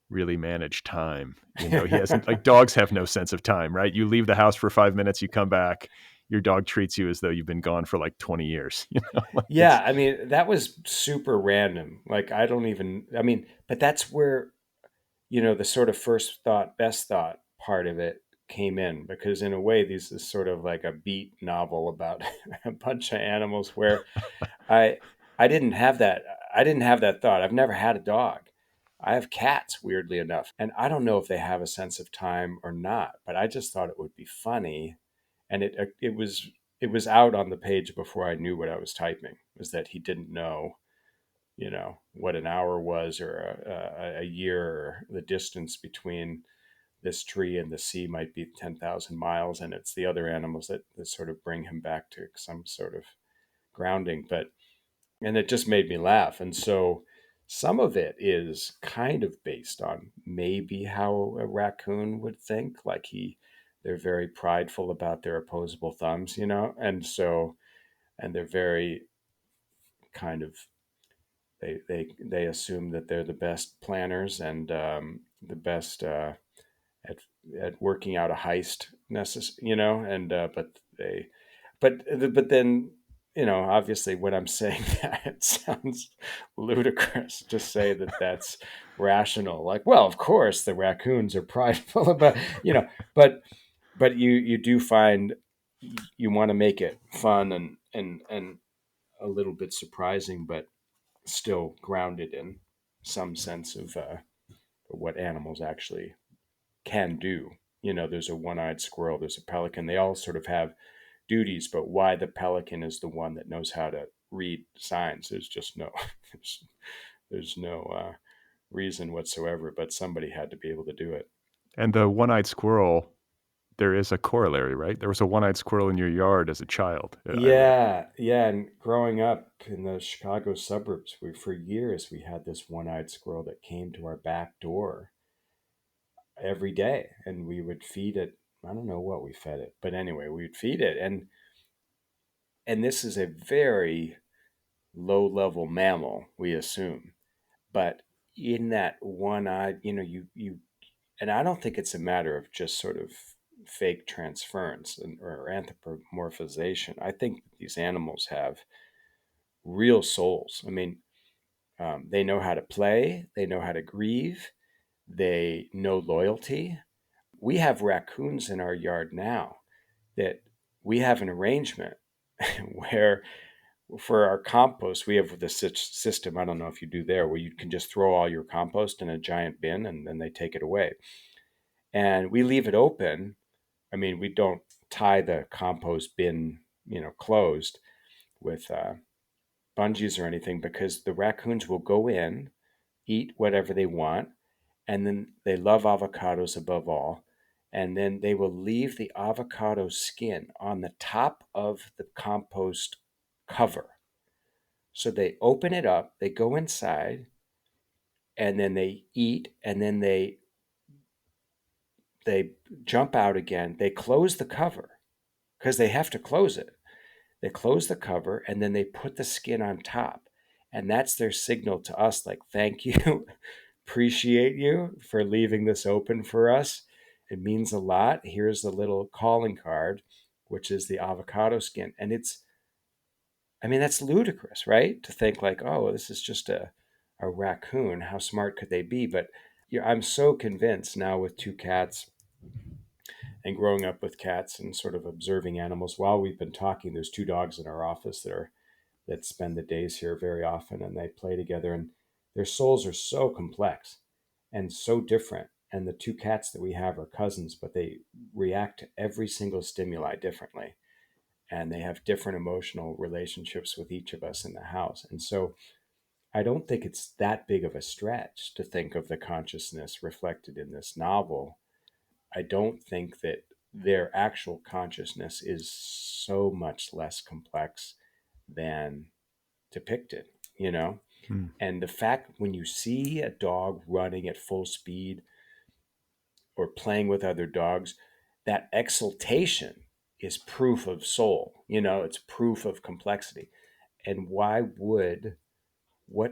really manage time. He hasn't, like, dogs have no sense of time, right? You leave the house for 5 minutes, you come back, your dog treats you as though you've been gone for like 20 years. Like Yeah, I mean, that was super random. Like, I don't even, I mean, but that's where, the sort of first thought, best thought part of it came in, because in a way, this is sort of like a beat novel about a bunch of animals where I, I didn't have that. I didn't have that thought. I've never had a dog. I have cats, weirdly enough. And I don't know if they have a sense of time or not, but I just thought it would be funny. And it was out on the page before I knew what I was typing, was that he didn't know, what an hour was, or a year, or the distance between this tree and the sea might be 10,000 miles. And it's the other animals that sort of bring him back to some sort of grounding. And it just made me laugh. And so some of it is kind of based on maybe how a raccoon would think. Like, they're very prideful about their opposable thumbs, and they're very kind of, they assume that they're the best planners, and the best at working out a heist, and but then, obviously, when I'm saying that, it sounds ludicrous to say that that's rational. Like, well, of course the raccoons are prideful about, but you do find, you want to make it fun, and a little bit surprising, but still grounded in some sense of what animals actually can do. There's a one-eyed squirrel, there's a pelican. They all sort of have duties, but why the pelican is the one that knows how to read signs, there's just no there's no reason whatsoever. But somebody had to be able to do it. and the one-eyed squirrel, there is a corollary, right? There was a one-eyed squirrel in your yard as a child. I read. Yeah, yeah. And growing up in the Chicago suburbs, for years we had this one-eyed squirrel that came to our back door every day, and we would feed it. I don't know what we fed it, but anyway, we'd feed it. And this is a very low level mammal, we assume. But in that one eye, and I don't think it's a matter of just sort of fake transference or anthropomorphization. I think these animals have real souls. I mean, they know how to play, they know how to grieve, they know loyalty. We have raccoons in our yard now that we have an arrangement where, for our compost, we have this system. I don't know if you do there, where you can just throw all your compost in a giant bin and then they take it away. And we leave it open. I mean, we don't tie the compost bin, closed with bungees or anything, because the raccoons will go in, eat whatever they want, and then they love avocados above all. And then they will leave the avocado skin on the top of the compost cover. So they open it up, they go inside, and then they eat, and then they jump out again. They close the cover because they have to close it. They close the cover, and then they put the skin on top. And that's their signal to us, like, thank you, appreciate you for leaving this open for us. It means a lot. Here's the little calling card, which is the avocado skin. And I mean, that's ludicrous, right? To think like, oh, this is just a raccoon. How smart could they be? But I'm so convinced now, with two cats and growing up with cats and sort of observing animals while we've been talking. There's two dogs in our office that spend the days here very often, and they play together, and their souls are so complex and so different. And the two cats that we have are cousins, but they react to every single stimuli differently, and they have different emotional relationships with each of us in the house. And so I don't think it's that big of a stretch to think of the consciousness reflected in this novel. I don't think that their actual consciousness is so much less complex than depicted, you know? Hmm. And the fact when you see a dog running at full speed or playing with other dogs, that exultation is proof of soul, it's proof of complexity. And what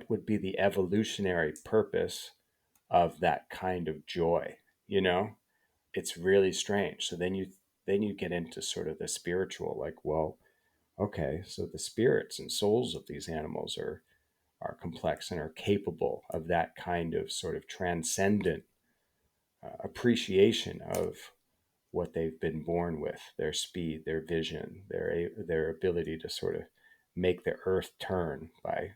would be the evolutionary purpose of that kind of joy? You know, it's really strange. So then you get into sort of the spiritual, like, well, okay, so the spirits and souls of these animals are complex and are capable of that kind of sort of transcendent appreciation of what they've been born with, their speed, their vision, their ability to sort of make the earth turn by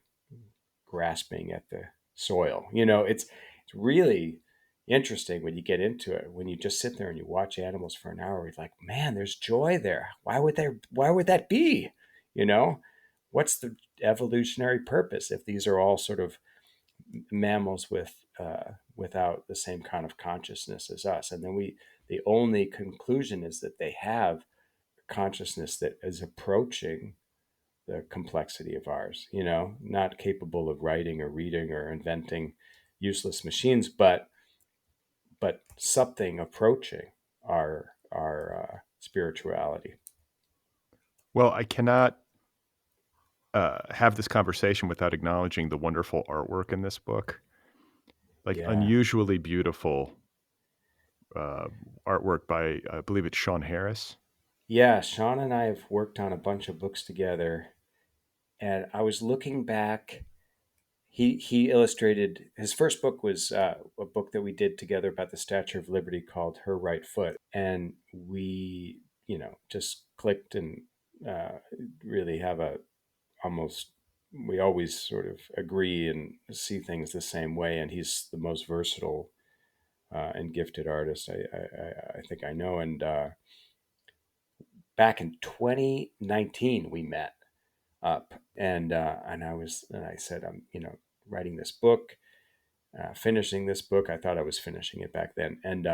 grasping at the soil. It's really interesting when you get into it. When you just sit there and you watch animals for an hour, you're like, man, there's joy there. Why would that be? You know, what's the evolutionary purpose if these are all sort of mammals without the same kind of consciousness as us? And then the only conclusion is that they have consciousness that is approaching the complexity of ours, not capable of writing or reading or inventing useless machines, but something approaching our spirituality. Well, I cannot have this conversation without acknowledging the wonderful artwork in this book. Like Yeah. unusually beautiful uh, artwork by, I believe it's Shawn Harris. Yeah, Shawn and I have worked on a bunch of books together, and I was looking back. He illustrated his first book was a book that we did together about the Statue of Liberty called Her Right Foot, and we just clicked and really have a almost we always sort of agree and see things the same way. And he's the most versatile and gifted artist I think I know. And back in 2019 we met up, and I said, I'm writing this book, finishing this book. I thought I was finishing it back then, and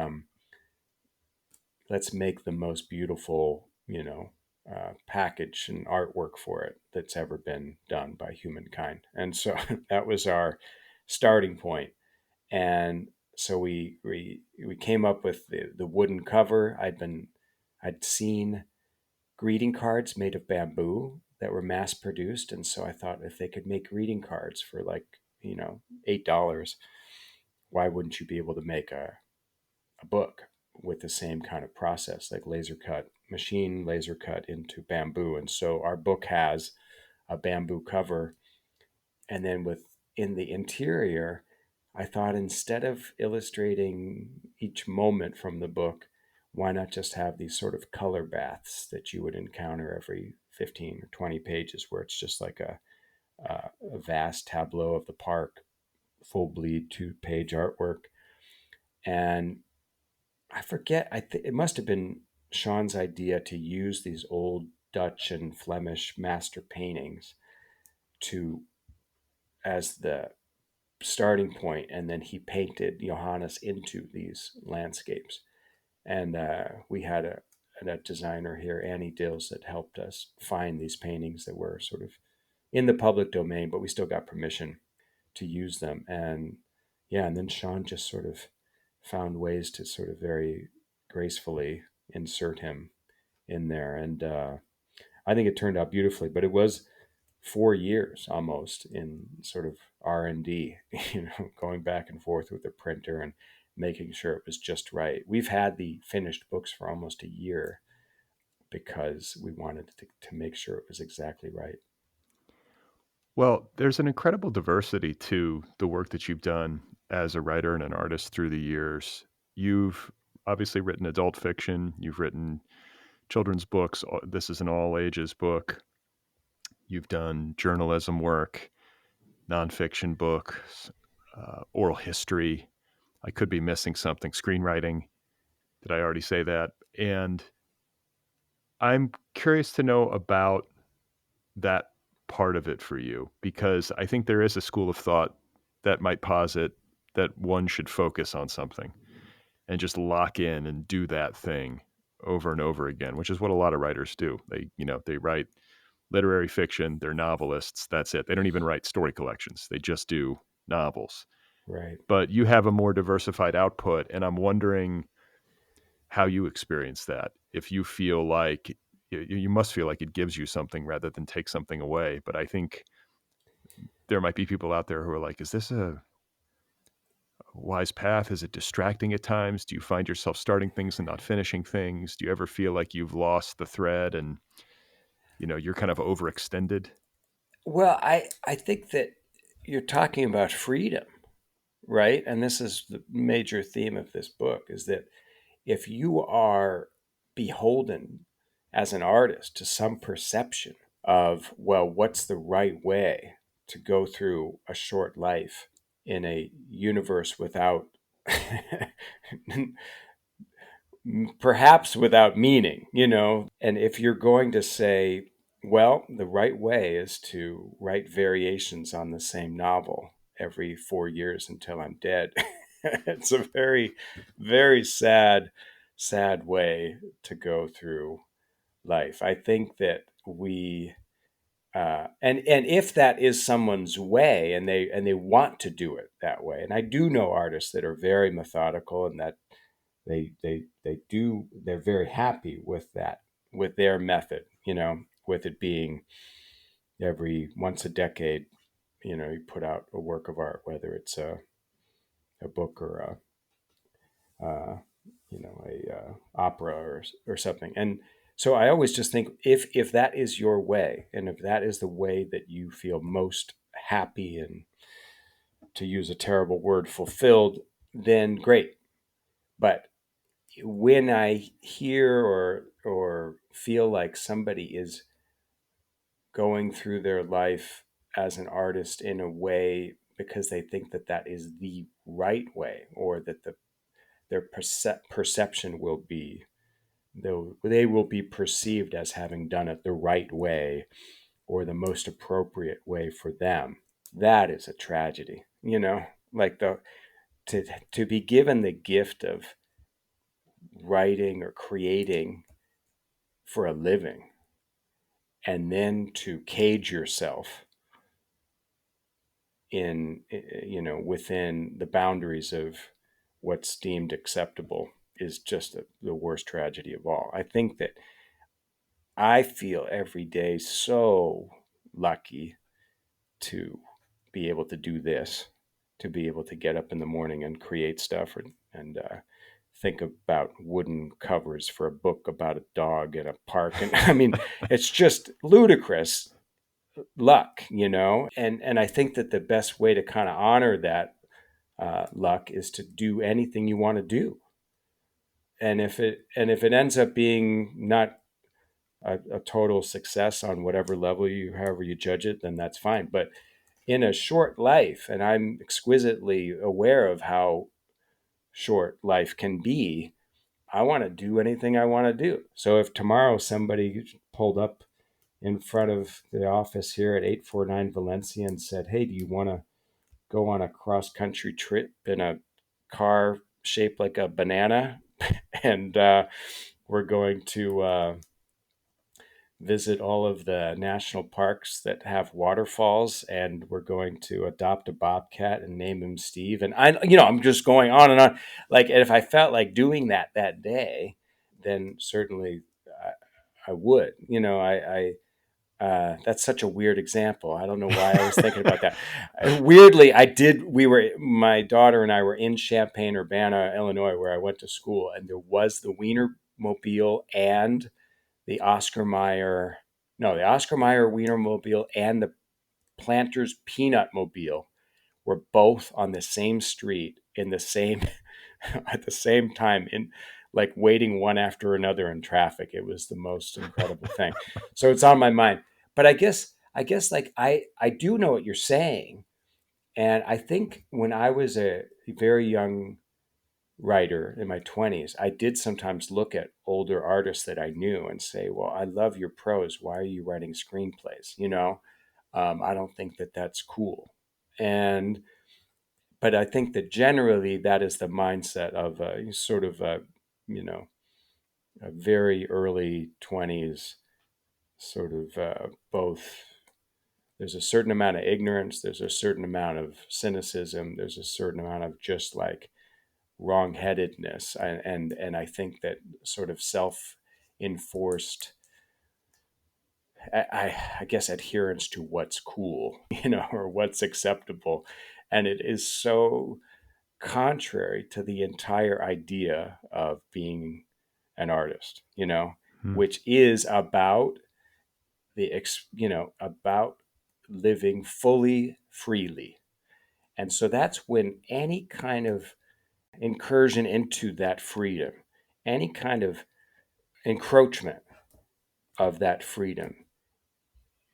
let's make the most beautiful package and artwork for it that's ever been done by humankind. And so that was our starting point. And so we came up with the wooden cover. I'd seen greeting cards made of bamboo that were mass produced, and so I thought if they could make greeting cards for like $8, why wouldn't you be able to make a book with the same kind of process, like laser cut into bamboo? And so our book has a bamboo cover, and then in the interior, I thought instead of illustrating each moment from the book, why not just have these sort of color baths that you would encounter every 15 or 20 pages, where it's just like a vast tableau of the park, full bleed 2-page artwork. And I forget, it must have been Shawn's idea to use these old Dutch and Flemish master paintings to as the starting point, and then he painted Johannes into these landscapes. And we had a designer here, Annie Dills, that helped us find these paintings that were sort of in the public domain, but we still got permission to use them. And yeah, and then Shawn just sort of found ways to sort of very gracefully insert him in there. And I think it turned out beautifully, but it was 4 years almost in sort of R&D, going back and forth with the printer and making sure it was just right. We've had the finished books for almost a year because we wanted to make sure it was exactly right. Well, there's an incredible diversity to the work that you've done as a writer and an artist through the years. You've obviously written adult fiction, you've written children's books. This is an all ages book. You've done journalism work, nonfiction books, oral history. I could be missing something. Screenwriting. Did I already say that? And I'm curious to know about that part of it for you? Because I think there is a school of thought that might posit that one should focus on something and just lock in and do that thing over and over again, which is what a lot of writers do. They write literary fiction, they're novelists, that's it. They don't even write story collections. They just do novels. Right. But you have a more diversified output, and I'm wondering how you experience that. If you feel like you must feel like it gives you something rather than take something away. But I think there might be people out there who are like, is this a wise path? Is it distracting at times? Do you find yourself starting things and not finishing things? Do you ever feel like you've lost the thread and you're kind of overextended? Well, I think that you're talking about freedom, right? And this is the major theme of this book, is that if you are beholden as an artist to some perception of, well, what's the right way to go through a short life in a universe without, perhaps without meaning, and if you're going to say, well, the right way is to write variations on the same novel every 4 years until I'm dead. It's a very, very sad way to go through life. I think that we, and if that is someone's way, and they want to do it that way, and I do know artists that are very methodical, and that they're very happy with that, with their method, with it being every once a decade, you put out a work of art, whether it's a book or a opera or something. And so I always just think, if that is your way, and if that is the way that you feel most happy and, to use a terrible word, fulfilled, then great. But when I hear or feel like somebody is going through their life as an artist in a way because they think that that is the right way, or that their perception will be, they will be perceived as having done it the right way or the most appropriate way for them, that is a tragedy. Like to be given the gift of writing or creating for a living, and then to cage yourself in, within the boundaries of what's deemed acceptable, is just the worst tragedy of all. I think that I feel every day so lucky to be able to do this, to be able to get up in the morning and create stuff, and think about wooden covers for a book about a dog in a park. And I mean, it's just ludicrous luck, and I think that the best way to kind of honor that luck is to do anything you want to do. And if it ends up being not a total success on whatever level however you judge it, then that's fine. But in a short life, and I'm exquisitely aware of how short life can be, I want to do anything I want to do. So if tomorrow somebody pulled up in front of the office here at 849 Valencia and said, hey, do you want to go on a cross country trip in a car shaped like a banana? And we're going to visit all of the national parks that have waterfalls, and we're going to adopt a bobcat and name him Steve. And I'm just going on and on. Like, if I felt like doing that day, then certainly I would. That's such a weird example. I don't know why I was thinking about that. Weirdly, my daughter and I were in Champaign-Urbana, Illinois, where I went to school, and there was the Wienermobile and the Oscar Mayer, no, the Oscar Mayer Wienermobile and the Planters Peanut Mobile were both on the same street in the same at the same time, in like waiting one after another in traffic. It was the most incredible thing. So it's on my mind. But I guess like I do know what you're saying. And I think when I was a very young writer in my 20s, I did sometimes look at older artists that I knew and say, well, I love your prose. Why are you writing screenplays? I don't think that that's cool. And but I think that generally that is the mindset of sort of you know a very early 20s sort of both. There's a certain amount of ignorance, there's a certain amount of cynicism, there's a certain amount of just like wrongheadedness, and I think that sort of self-enforced, I guess, adherence to what's cool, or what's acceptable, and it is so contrary to the entire idea of being an artist, Hmm. which is about about living fully freely. And so that's when any kind of incursion into that freedom, any kind of encroachment of that freedom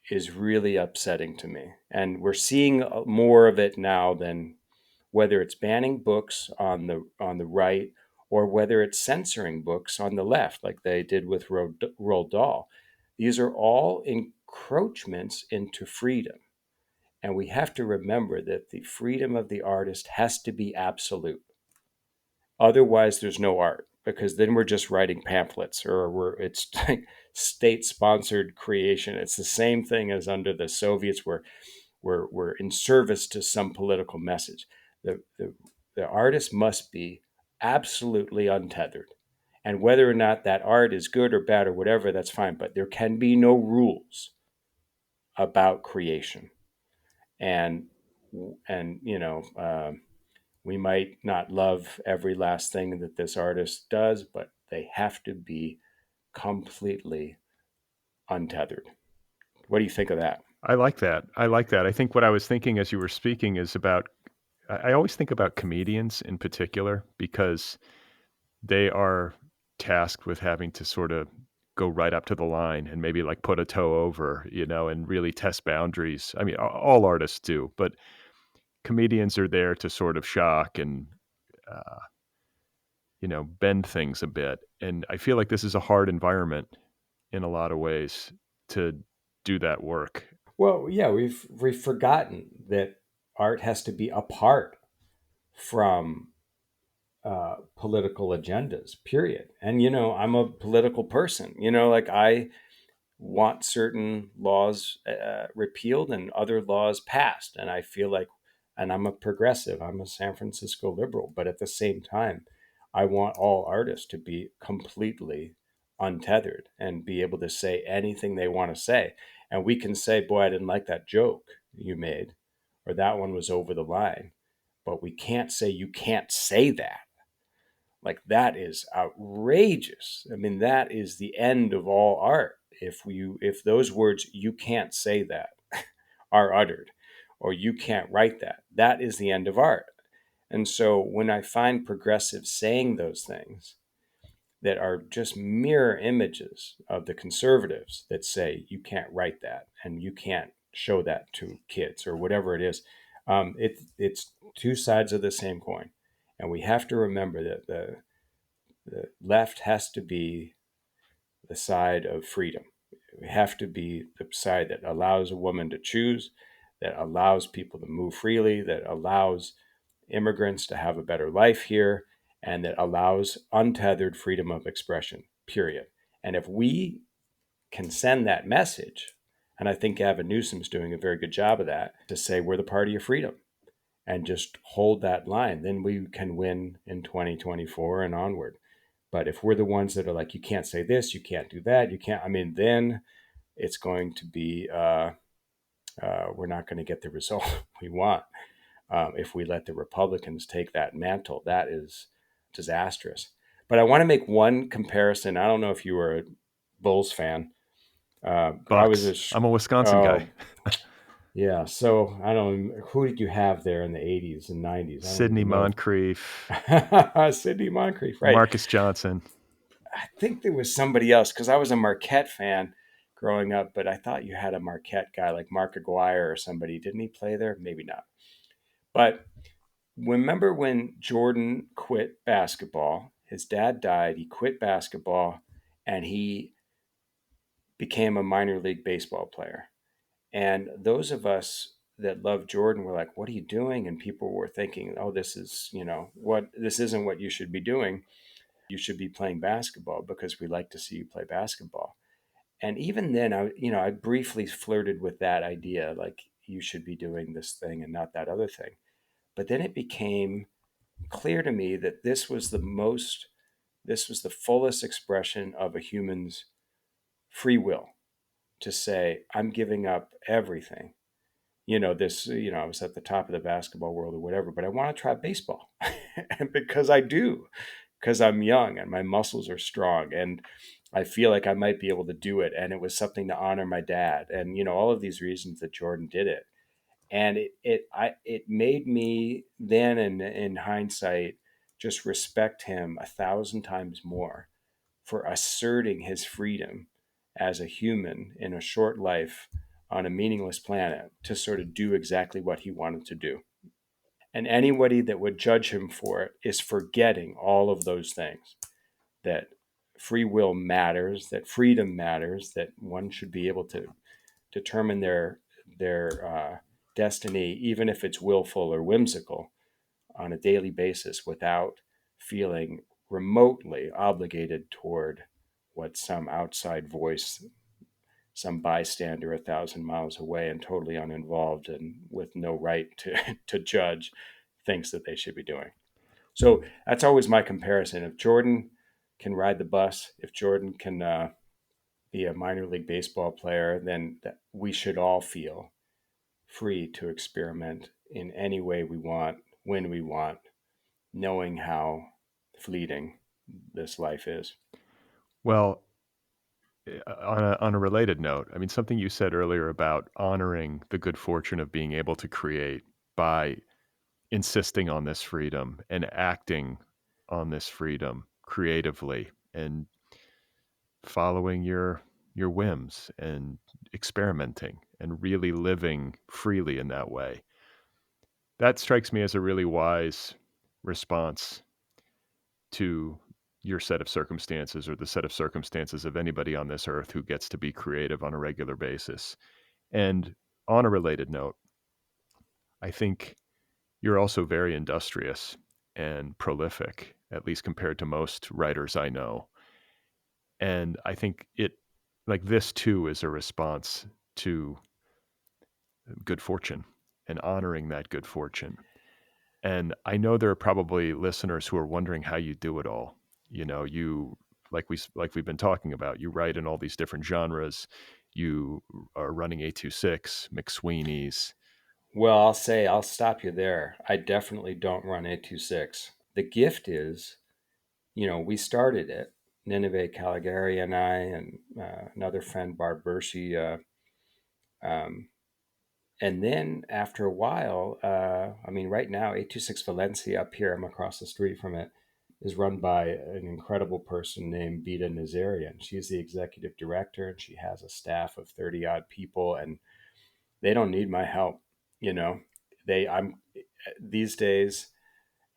is really upsetting to me. And we're seeing more of it now than whether it's banning books on the right or whether it's censoring books on the left, like they did with Roald Dahl. These are all encroachments into freedom. And we have to remember that the freedom of the artist has to be absolute. Otherwise, there's no art, because then we're just writing pamphlets, or it's like state-sponsored creation. It's the same thing as under the Soviets, where we're in service to some political message. The artist must be absolutely untethered. And whether or not that art is good or bad or whatever, that's fine. But there can be no rules about creation. And we might not love every last thing that this artist does, but they have to be completely untethered. What do you think of that? I like that. I like that. I think what I was thinking as you were speaking is about, I always think about comedians in particular because they are tasked with having to sort of go right up to the line and maybe like put a toe over, and really test boundaries. I mean, all artists do, but comedians are there to sort of shock and, uh, bend things a bit. And I feel like this is a hard environment in a lot of ways to do that work. Well, yeah, we've forgotten that art has to be apart from political agendas. Period. And I'm a political person. Like I want certain laws repealed and other laws passed, and I feel like, and I'm a progressive. I'm a San Francisco liberal, but at the same time, I want all artists to be completely untethered and be able to say anything they want to say. And we can say, boy, I didn't like that joke you made, or that one was over the line. But we can't say you can't say that. Like that is outrageous. I mean, that is the end of all art. If those words "you can't say that" are uttered, or "you can't write that," that is the end of art. And so when I find progressives saying those things that are just mirror images of the conservatives that say you can't write that and you can't show that to kids or whatever it is, it's two sides of the same coin. And we have to remember that the left has to be the side of freedom. We have to be the side that allows a woman to choose, that allows people to move freely, that allows immigrants to have a better life here, and that allows untethered freedom of expression, period. And if we can send that message, and I think Gavin Newsom's doing a very good job of that, to say we're the party of freedom and just hold that line, then we can win in 2024 and onward. But if we're the ones that are like, you can't say this, you can't do that, you can't, I mean, then it's going to be, we're not going to get the result we want. If we let the Republicans take that mantle, that is disastrous. But I want to make one comparison. I don't know if you were a Bulls fan, but I was Bucks. I'm a Wisconsin guy. oh, yeah. So I don't, who did you have there in the 80s and 90s? I don't Sidney even know. Moncrief, Sidney Moncrief, right. Marcus Johnson. I think there was somebody else because I was a Marquette fan growing up, but I thought you had a Marquette guy like Mark Aguirre or somebody. Didn't he play there? Maybe not. But remember when Jordan quit basketball? His dad died. He quit basketball and he became a minor league baseball player. And those of us that love Jordan were like, what are you doing? And people were thinking, oh, this is, this isn't what you should be doing. You should be playing basketball because we like to see you play basketball. And even then, I briefly flirted with that idea, like you should be doing this thing and not that other thing. But then it became clear to me that this was the fullest expression of a human's free will to say, I'm giving up everything. I was at the top of the basketball world or whatever, but I want to try baseball. And because I do, because I'm young and my muscles are strong and I feel like I might be able to do it. And it was something to honor my dad. And, all of these reasons that Jordan did it. And it made me then, in hindsight, just respect him 1,000 times more for asserting his freedom as a human in a short life on a meaningless planet to sort of do exactly what he wanted to do. And anybody that would judge him for it is forgetting all of those things, that free will matters, that freedom matters, that one should be able to determine their destiny, even if it's willful or whimsical, on a daily basis without feeling remotely obligated toward what some outside voice, some bystander 1,000 miles away and totally uninvolved and with no right to, to judge thinks that they should be doing. So that's always my comparison. If Jordan can ride the bus, if Jordan can be a minor league baseball player, then we should all feel free to experiment in any way we want, when we want, knowing how fleeting this life is. Well, on a related note, I mean, something you said earlier about honoring the good fortune of being able to create by insisting on this freedom and acting on this freedom creatively and following your whims and experimenting and really living freely in that way. That strikes me as a really wise response to your set of circumstances or the set of circumstances of anybody on this earth who gets to be creative on a regular basis. And on a related note, I think you're also very industrious and prolific, at least compared to most writers I know. And I think like this too, is a response to good fortune and honoring that good fortune. And I know there are probably listeners who are wondering how you do it all. You like we've been talking about, you write in all these different genres. You are running 826, McSweeney's. Well, I'll stop you there. I definitely don't run 826. The gift is, we started it, Nineveh Caligari and I, and another friend, Barb Bershi. Um, and then after a while, right now, 826 Valencia up here, I'm across the street from it, is run by an incredible person named Bita Nazarian. She's the executive director, and she has a staff of 30 odd people, and they don't need my help. You know, I'm these days,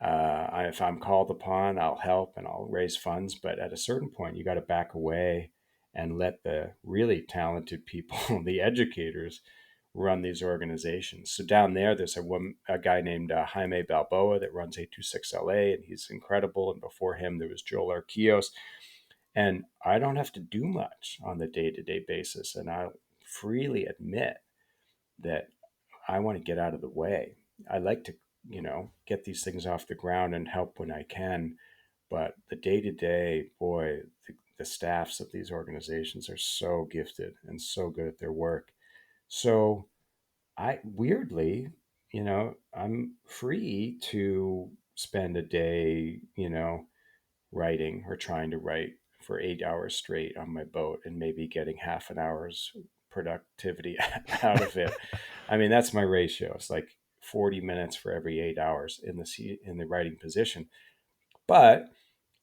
if I'm called upon, I'll help and I'll raise funds. But at a certain point, you got to back away and let the really talented people, the educators, run these organizations. So down there, there's a guy named Jaime Balboa that runs 826 LA, and he's incredible. And before him, there was Joel Arquios. And I don't have to do much on the day-to-day basis. And I freely admit that I want to get out of the way. I like to, get these things off the ground and help when I can. But the day-to-day, boy, the staffs of these organizations are so gifted and so good at their work. So I weirdly, I'm free to spend a day, writing or trying to write for 8 hours straight on my boat and maybe getting half an hour's productivity out of it. I mean, that's my ratio. It's like 40 minutes for every 8 hours in the writing position, but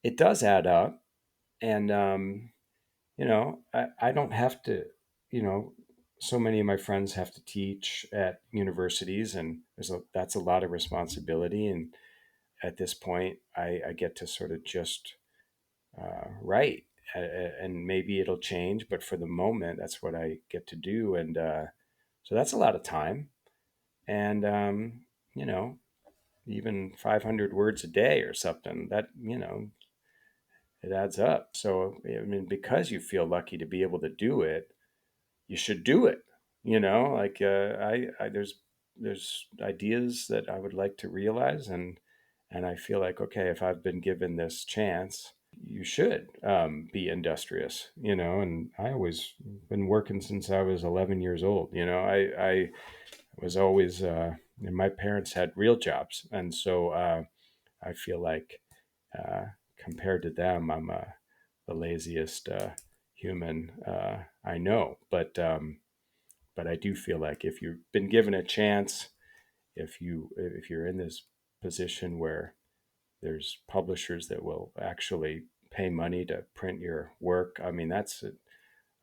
it does add up. And I don't have to, you know, so many of my friends have to teach at universities, and that's a lot of responsibility. And at this point, I get to sort of just write, and maybe it'll change, but for the moment, that's what I get to do. And So that's a lot of time. And, you know, even 500 words a day or something, that, it adds up. So, I mean, because you feel lucky to be able to do it, you should do it. Like there's ideas that I would like to realize, and I feel like, okay, if I've been given this chance, you should be industrious. And I always been working since I was 11 years old. I was always, and my parents had real jobs, and so I feel like uh, compared to them, I'm the laziest human I know. But I do feel like if you've been given a chance, if you're in this position where there's publishers that will actually pay money to print your work, I mean that's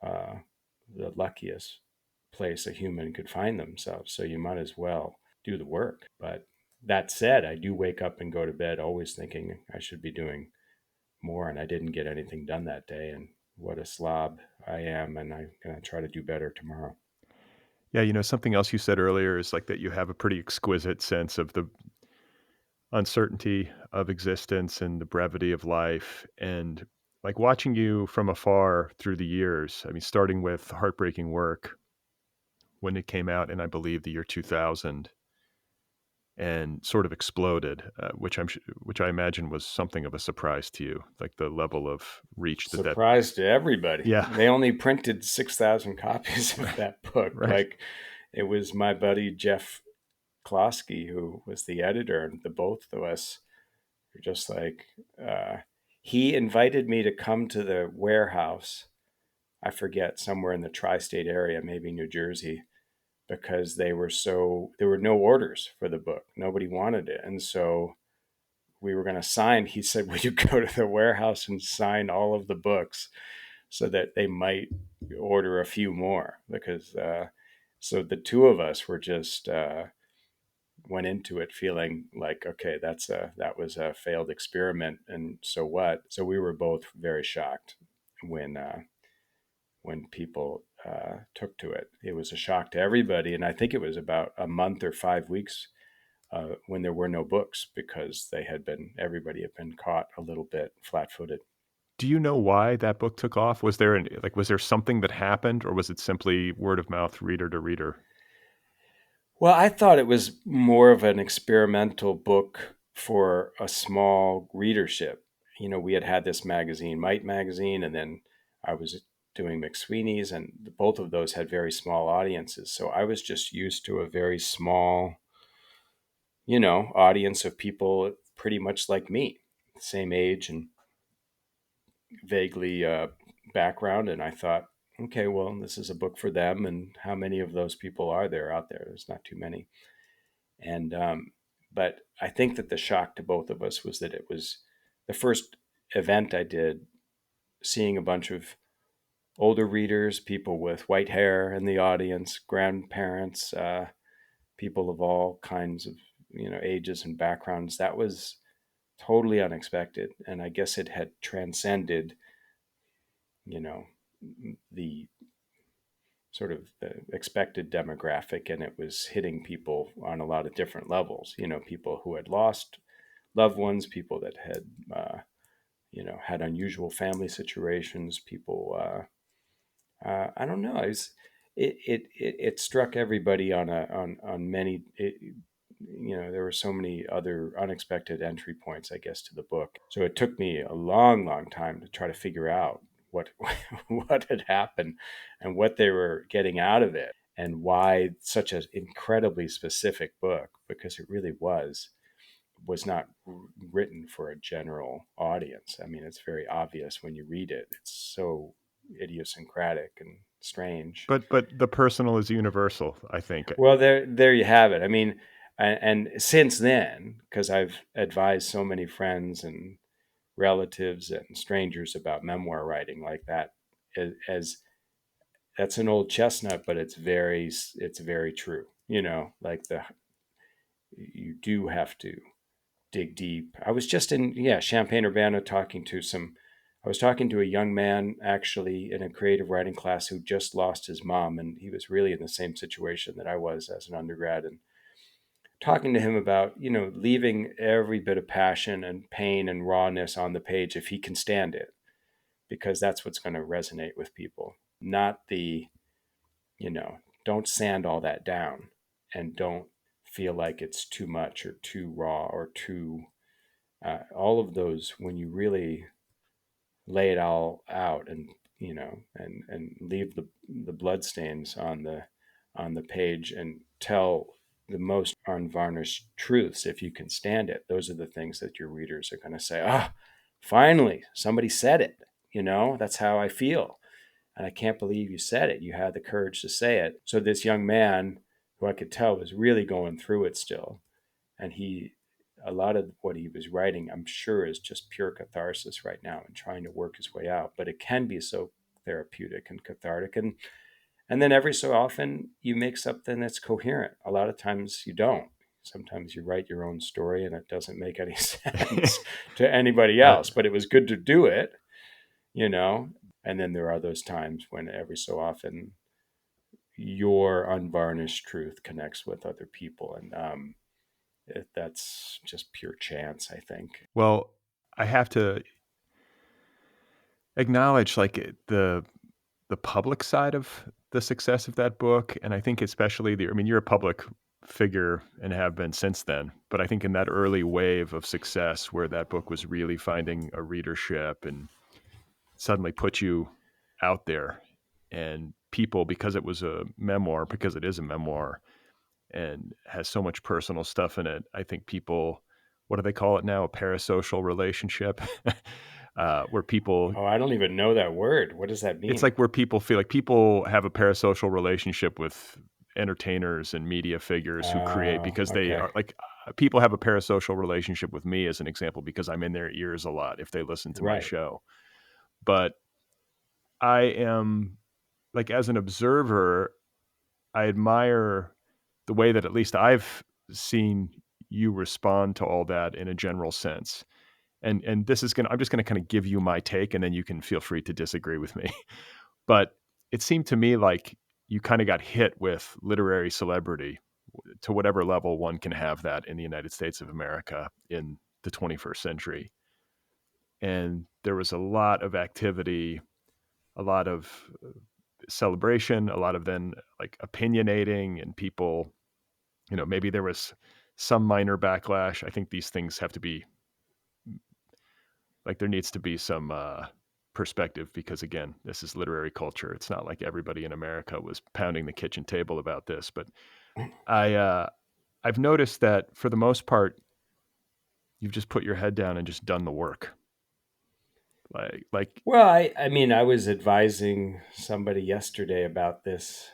uh, the luckiest place a human could find themselves. So you might as well do the work. But that said, I do wake up and go to bed always thinking I should be doing more, and I didn't get anything done that day. And what a slob I am, and I'm going to try to do better tomorrow. Yeah, something else you said earlier is like that you have a pretty exquisite sense of the uncertainty of existence and the brevity of life. And like watching you from afar through the years, I mean, starting with Heartbreaking Work when it came out in, I believe, the year 2000 and sort of exploded, which I imagine was something of a surprise to you, like the level of reach that. Surprise to everybody. Yeah, They only printed 6,000 copies of that book. right. Like, it was my buddy Jeff Klosky, who was the editor, and the both of us were just like, uh, he invited me to come to the warehouse. I forget, somewhere in the tri-state area, maybe New Jersey, because there were no orders for the book. Nobody wanted it. And so we were going to sign. He said, "Will you go to the warehouse and sign all of the books so that they might order a few more?" Because so the two of us were just went into it feeling like, okay, that was a failed experiment, and so what? So we were both very shocked when people took to it. It was a shock to everybody, and I think it was about a month or 5 weeks when there were no books, because everybody had been caught a little bit flat-footed. Do you know why that book took off? Was there something that happened, or was it simply word of mouth, reader to reader? Well, I thought it was more of an experimental book for a small readership. We had this magazine, Might magazine, and then I was doing McSweeney's, and both of those had very small audiences. So I was just used to a very small, audience of people pretty much like me, same age and vaguely background. And I thought, okay, well, this is a book for them. And how many of those people are there out there? There's not too many. And but I think that the shock to both of us was that it was the first event I did, seeing a bunch of older readers, people with white hair in the audience, grandparents, people of all kinds of ages and backgrounds. That was totally unexpected, and I guess it had transcended you know the sort of the expected demographic, and it was hitting people on a lot of different levels. People who had lost loved ones, people that had had unusual family situations, people I don't know. It struck everybody on many. There were so many other unexpected entry points, I guess, to the book. So it took me a long, long time to try to figure out what what had happened and what they were getting out of it, and why such an incredibly specific book, because it really was not written for a general audience. I mean, it's very obvious when you read it. It's so idiosyncratic and strange. But the personal is universal, I think. Well, there you have it. I mean, and since then, because I've advised so many friends and relatives and strangers about memoir writing like that, as that's an old chestnut, but it's very true. Like you do have to dig deep. I was just in Champaign Urbana talking to some I was talking to a young man actually in a creative writing class who just lost his mom, and he was really in the same situation that I was as an undergrad. And talking to him about, leaving every bit of passion and pain and rawness on the page if he can stand it, because that's what's going to resonate with people. Not the, you know, don't sand all that down and don't feel like it's too much or too raw or too, all of those, when you really lay it all out and, and leave the bloodstains on the page and tell the most unvarnished truths, if you can stand it, those are the things that your readers are going to say, finally somebody said it. That's how I feel, and I can't believe you said it. You had the courage to say it. So this young man, who I could tell was really going through it still, and a lot of what he was writing, I'm sure, is just pure catharsis right now and trying to work his way out. But it can be so therapeutic and cathartic. And then every so often you make something that's coherent. A lot of times you don't. Sometimes you write your own story and it doesn't make any sense to anybody else, but it was good to do it, you know? And then there are those times when every so often your unvarnished truth connects with other people. And that's just pure chance, I think. Well, I have to acknowledge like the public side of the success of that book, and I think especially I mean, you're a public figure and have been since then, but I think in that early wave of success where that book was really finding a readership and suddenly put you out there, and people, because it was a memoir, because it is a memoir and has so much personal stuff in it, I think people, what do they call it now? A parasocial relationship, where people, Oh, I don't even know that word. What does that it's mean? like where people feel like people have a parasocial relationship with entertainers and media figures who create, Oh, because they okay. are like, people have a parasocial relationship with me as an example, because I'm in their ears a lot if they listen to my Right. show. But I am, like, as an observer, I admire the way that at least I've seen you respond to all that in a general sense. And this is I'm just gonna kind of give you my take, and then you can feel free to disagree with me. But it seemed to me like you kind of got hit with literary celebrity, to whatever level one can have that in the United States of America in the 21st century. And there was a lot of activity, a lot of celebration, a lot of then like opinionating, and people, maybe there was some minor backlash. I think these things have to be, like, there needs to be some perspective, because again, this is literary culture. It's not like everybody in America was pounding the kitchen table about this. But I I've noticed that for the most part, you've just put your head down and just done the work. Like Well, I mean, I was advising somebody yesterday about this.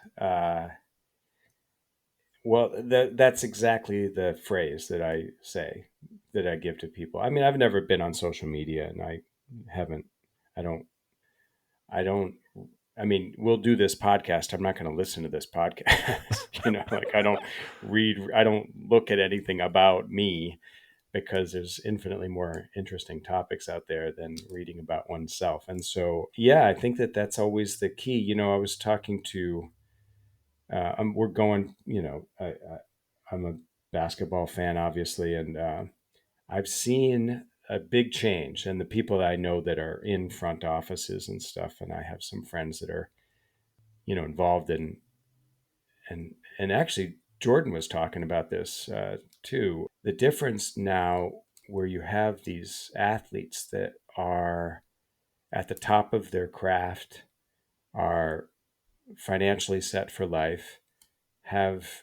Well, that's exactly the phrase that I say, that I give to people. I mean, I've never been on social media, and I haven't. I don't. I don't. I mean, we'll do this podcast. I'm not going to listen to this podcast. Like I don't read. I don't look at anything about me, because there's infinitely more interesting topics out there than reading about oneself. And so, yeah, I think that that's always the key. I was talking to, we're going, I'm a basketball fan, obviously, and I've seen a big change. And the people that I know that are in front offices and stuff, and I have some friends that are, involved in, and actually, Jordan was talking about this too. The difference now, where you have these athletes that are at the top of their craft, are financially set for life, have,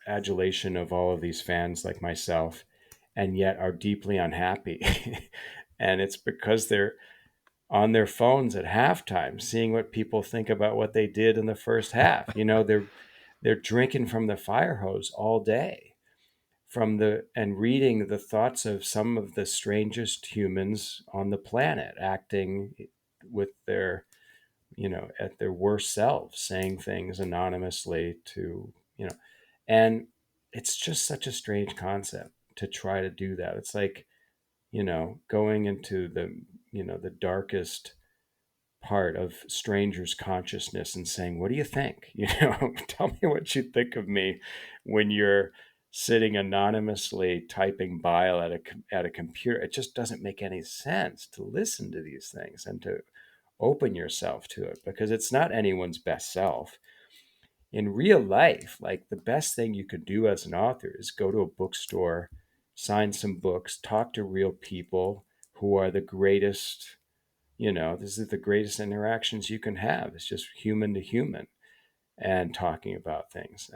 adulation of all of these fans like myself, and yet are deeply unhappy. And it's because they're on their phones at halftime, seeing what people think about what they did in the first half. They're drinking from the fire hose all day, and reading the thoughts of some of the strangest humans on the planet, acting with their, at their worst selves, saying things anonymously to, and it's just such a strange concept to try to do that. It's like, going into the the darkest part of strangers' consciousness and saying, "What do you think? Tell me what you think of me," when you're sitting anonymously typing bile at a computer. It just doesn't make any sense to listen to these things and to open yourself to it, because it's not anyone's best self. In real life, like, the best thing you could do as an author is go to a bookstore, sign some books, talk to real people who are the greatest. This is the greatest interactions you can have. It's just human to human and talking about things.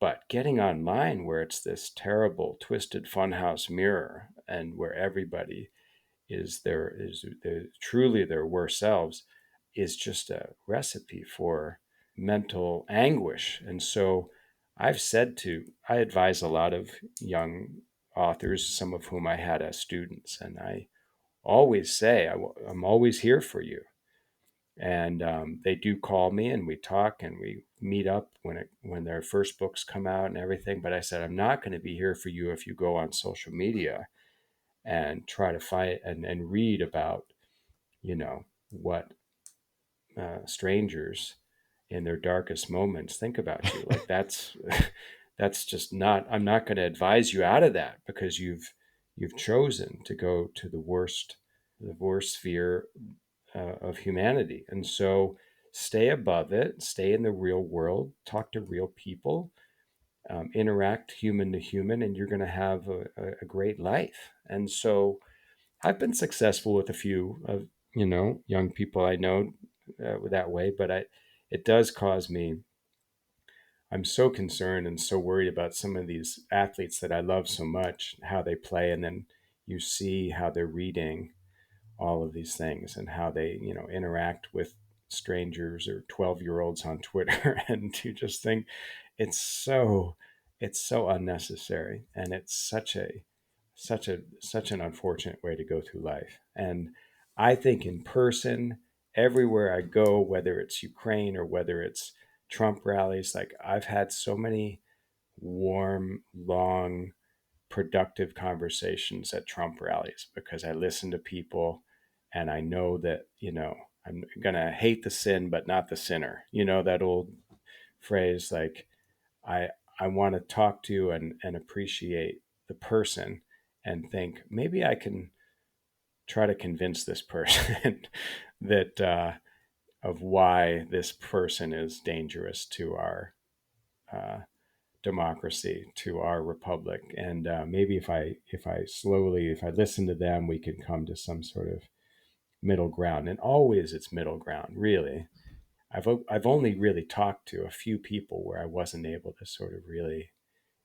But getting online where it's this terrible, twisted funhouse mirror, and where everybody is truly their worst selves, is just a recipe for mental anguish. And so I advise a lot of young authors, some of whom I had as students, and I always say, I'm always here for you. And they do call me, and we talk, and we meet up when their first books come out and everything. But I said, I'm not going to be here for you if you go on social media and try to fight and read about, what strangers in their darkest moments think about you. Like, that's just not. I'm not going to advise you out of that, because you've chosen to go to the worst sphere of humanity. And so stay above it, stay in the real world, talk to real people, interact human to human, and you're going to have a great life. And so I've been successful with a few of, young people I know that way, but it does cause me. I'm so concerned and so worried about some of these athletes that I love so much, how they play, and then you see how they're reading all of these things and how they, interact with strangers or 12-year-olds on Twitter. And you just think it's so unnecessary, and it's such an unfortunate way to go through life. And I think in person, everywhere I go, whether it's Ukraine or whether it's Trump rallies, like, I've had so many warm, long, productive conversations at Trump rallies, because I listen to people, and I know that, I'm going to hate the sin, but not the sinner. That old phrase, like, I, I want to talk to and appreciate the person, and think, maybe I can try to convince this person that, of why this person is dangerous to our uh, democracy, to our republic. And maybe if I listen to them, we can come to some sort of middle ground. And always it's middle ground, really. I've only really talked to a few people where I wasn't able to sort of really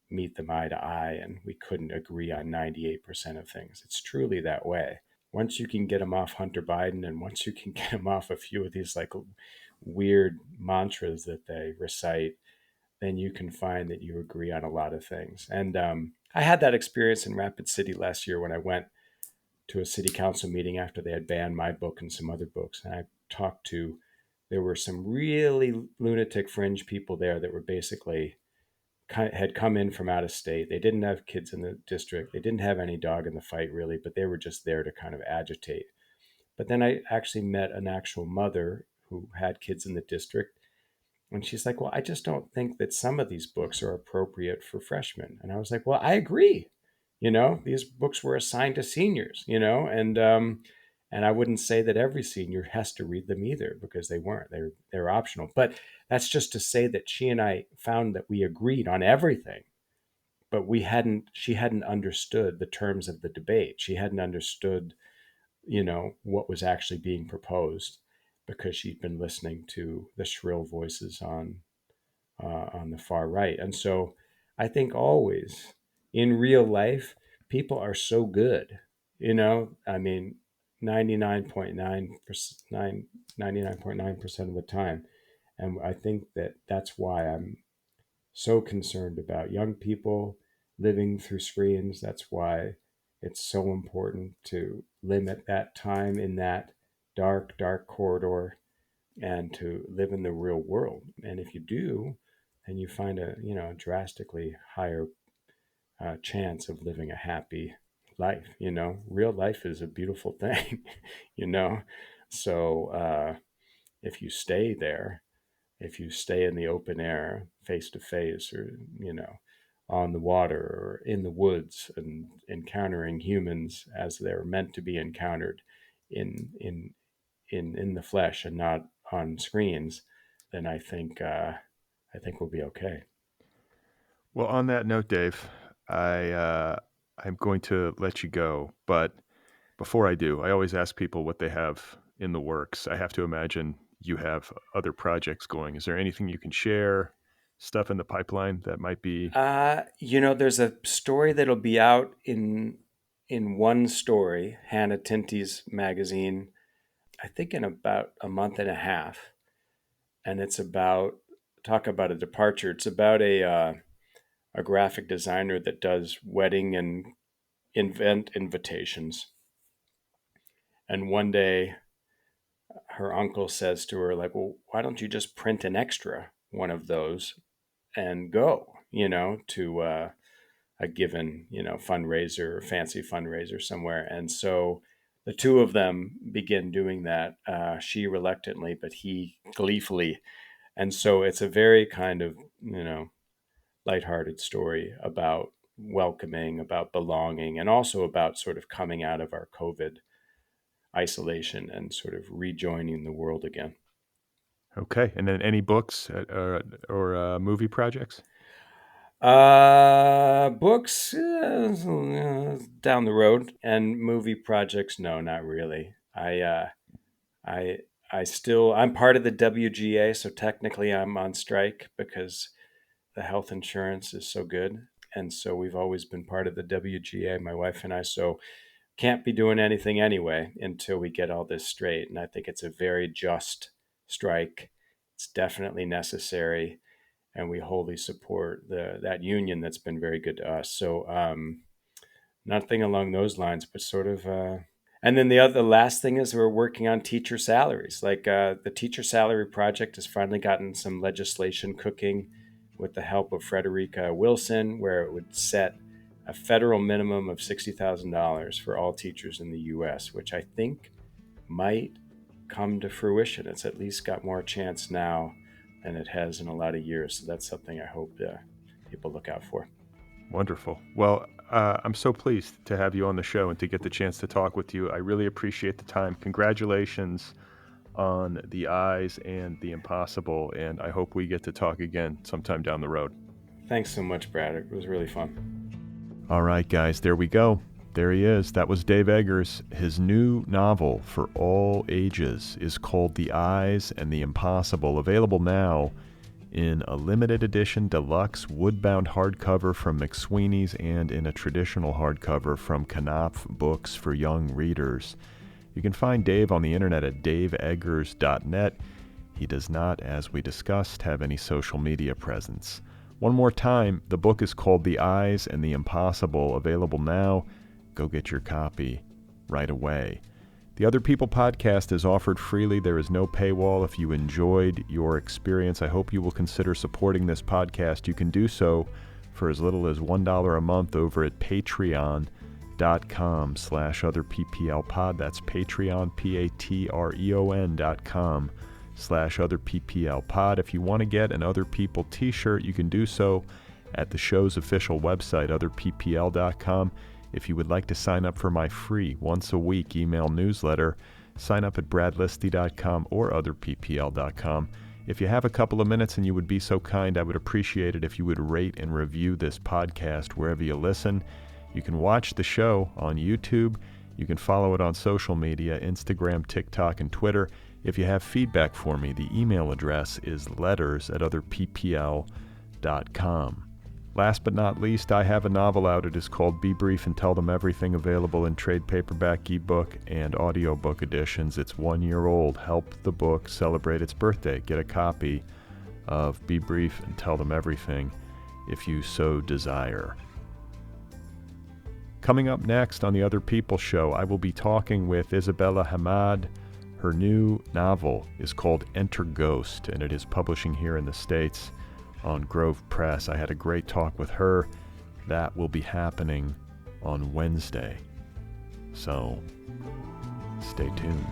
meet them eye to eye, and we couldn't agree on 98% of things. It's truly that way. Once you can get them off Hunter Biden, and once you can get them off a few of these, like, weird mantras that they recite, then you can find that you agree on a lot of things. And I had that experience in Rapid City last year when I went to a city council meeting after they had banned my book and some other books. And there were some really lunatic fringe people there that were basically had come in from out of state. They didn't have kids in the district. They didn't have any dog in the fight, really, but they were just there to kind of agitate. But then I actually met an actual mother who had kids in the district. And she's like, well, I just don't think that some of these books are appropriate for freshmen. And I was like, well, I agree. These books were assigned to seniors, and I wouldn't say that every senior has to read them either, because they weren't. They're optional. But that's just to say that she and I found that we agreed on everything, but she hadn't understood the terms of the debate. She hadn't understood, what was actually being proposed, because she'd been listening to the shrill voices on the far right. And so I think always in real life, people are so good, I mean, 99.9% of the time. And I think that that's why I'm so concerned about young people living through screens. That's why it's so important to limit that time in that dark, dark corridor, and to live in the real world. And if you do, then you find a drastically higher chance of living a happy life. Real life is a beautiful thing. you know so if you stay there, if you stay in the open air, face to face, or on the water or in the woods, and encountering humans as they're meant to be encountered in in the flesh and not on screens, then I think we'll be okay. Well, on that note, Dave, I'm going to let you go, but before I do, I always ask people what they have in the works. I have to imagine you have other projects going. Is there anything you can share? Stuff in the pipeline that might be. There's a story that'll be out in one story, Hannah Tinty's magazine, I think in about a month and a half, and it's about talk about a departure. It's about a graphic designer that does wedding and event invitations, and one day her uncle says to her, like, well, why don't you just print an extra one of those and go, to a given, fundraiser or fancy fundraiser somewhere. And so the two of them begin doing that, she reluctantly, but he gleefully. And so it's a very kind of, lighthearted story about welcoming, about belonging, and also about sort of coming out of our COVID isolation and sort of rejoining the world again. Okay. And then any books or movie projects? Books, down the road, and movie projects, no, not really. I, I'm part of the WGA, so technically I'm on strike because the health insurance is so good, and so we've always been part of the WGA, my wife and I. So can't be doing anything anyway until we get all this straight. And I think it's a very just strike. It's definitely necessary, and we wholly support that union that's been very good to us. So nothing along those lines, but sort of. And then the last thing is we're working on teacher salaries. Like the teacher salary project has finally gotten some legislation cooking with the help of Frederica Wilson, where it would set a federal minimum of $60,000 for all teachers in the U.S., which I think might come to fruition. It's at least got more chance now than it has in a lot of years. So that's something I hope people look out for. Wonderful. Well, I'm so pleased to have you on the show and to get the chance to talk with you. I really appreciate the time. Congratulations on The Eyes and The Impossible, and I hope we get to talk again sometime down the road. Thanks so much, Brad. It was really fun. All right, guys, there we go. There he is. That was Dave Eggers. His new novel for all ages is called The Eyes and the Impossible, available now in a limited edition deluxe woodbound hardcover from McSweeney's and in a traditional hardcover from Knopf Books for young readers. You can find Dave on the internet at daveeggers.net. He does not, as we discussed, have any social media presence. One more time, the book is called The Eyes and the Impossible, available now. Go get your copy right away. The Other People podcast is offered freely. There is no paywall. If you enjoyed your experience, I hope you will consider supporting this podcast. You can do so for as little as $1 a month over at patreon.com/otherpplpod. That's Patreon, patreon.com/otherpplpod. If you want to get an Other People t-shirt, you can do so at the show's official website, otherppl.com. If you would like to sign up for my free once-a-week email newsletter, sign up at bradlisty.com or otherppl.com. If you have a couple of minutes and you would be so kind, I would appreciate it if you would rate and review this podcast wherever you listen. You can watch the show on YouTube. You can follow it on social media, Instagram, TikTok, and Twitter. If you have feedback for me, the email address is letters@otherppl.com. Last but not least, I have a novel out. It is called Be Brief and Tell Them Everything, available in trade paperback, ebook, and audiobook editions. It's 1 year old. Help the book celebrate its birthday. Get a copy of Be Brief and Tell Them Everything if you so desire. Coming up next on The Other People Show, I will be talking with Isabella Hamad. Her new novel is called Enter Ghost, and it is publishing here in the States on Grove Press. I had a great talk with her. That will be happening on Wednesday. So stay tuned.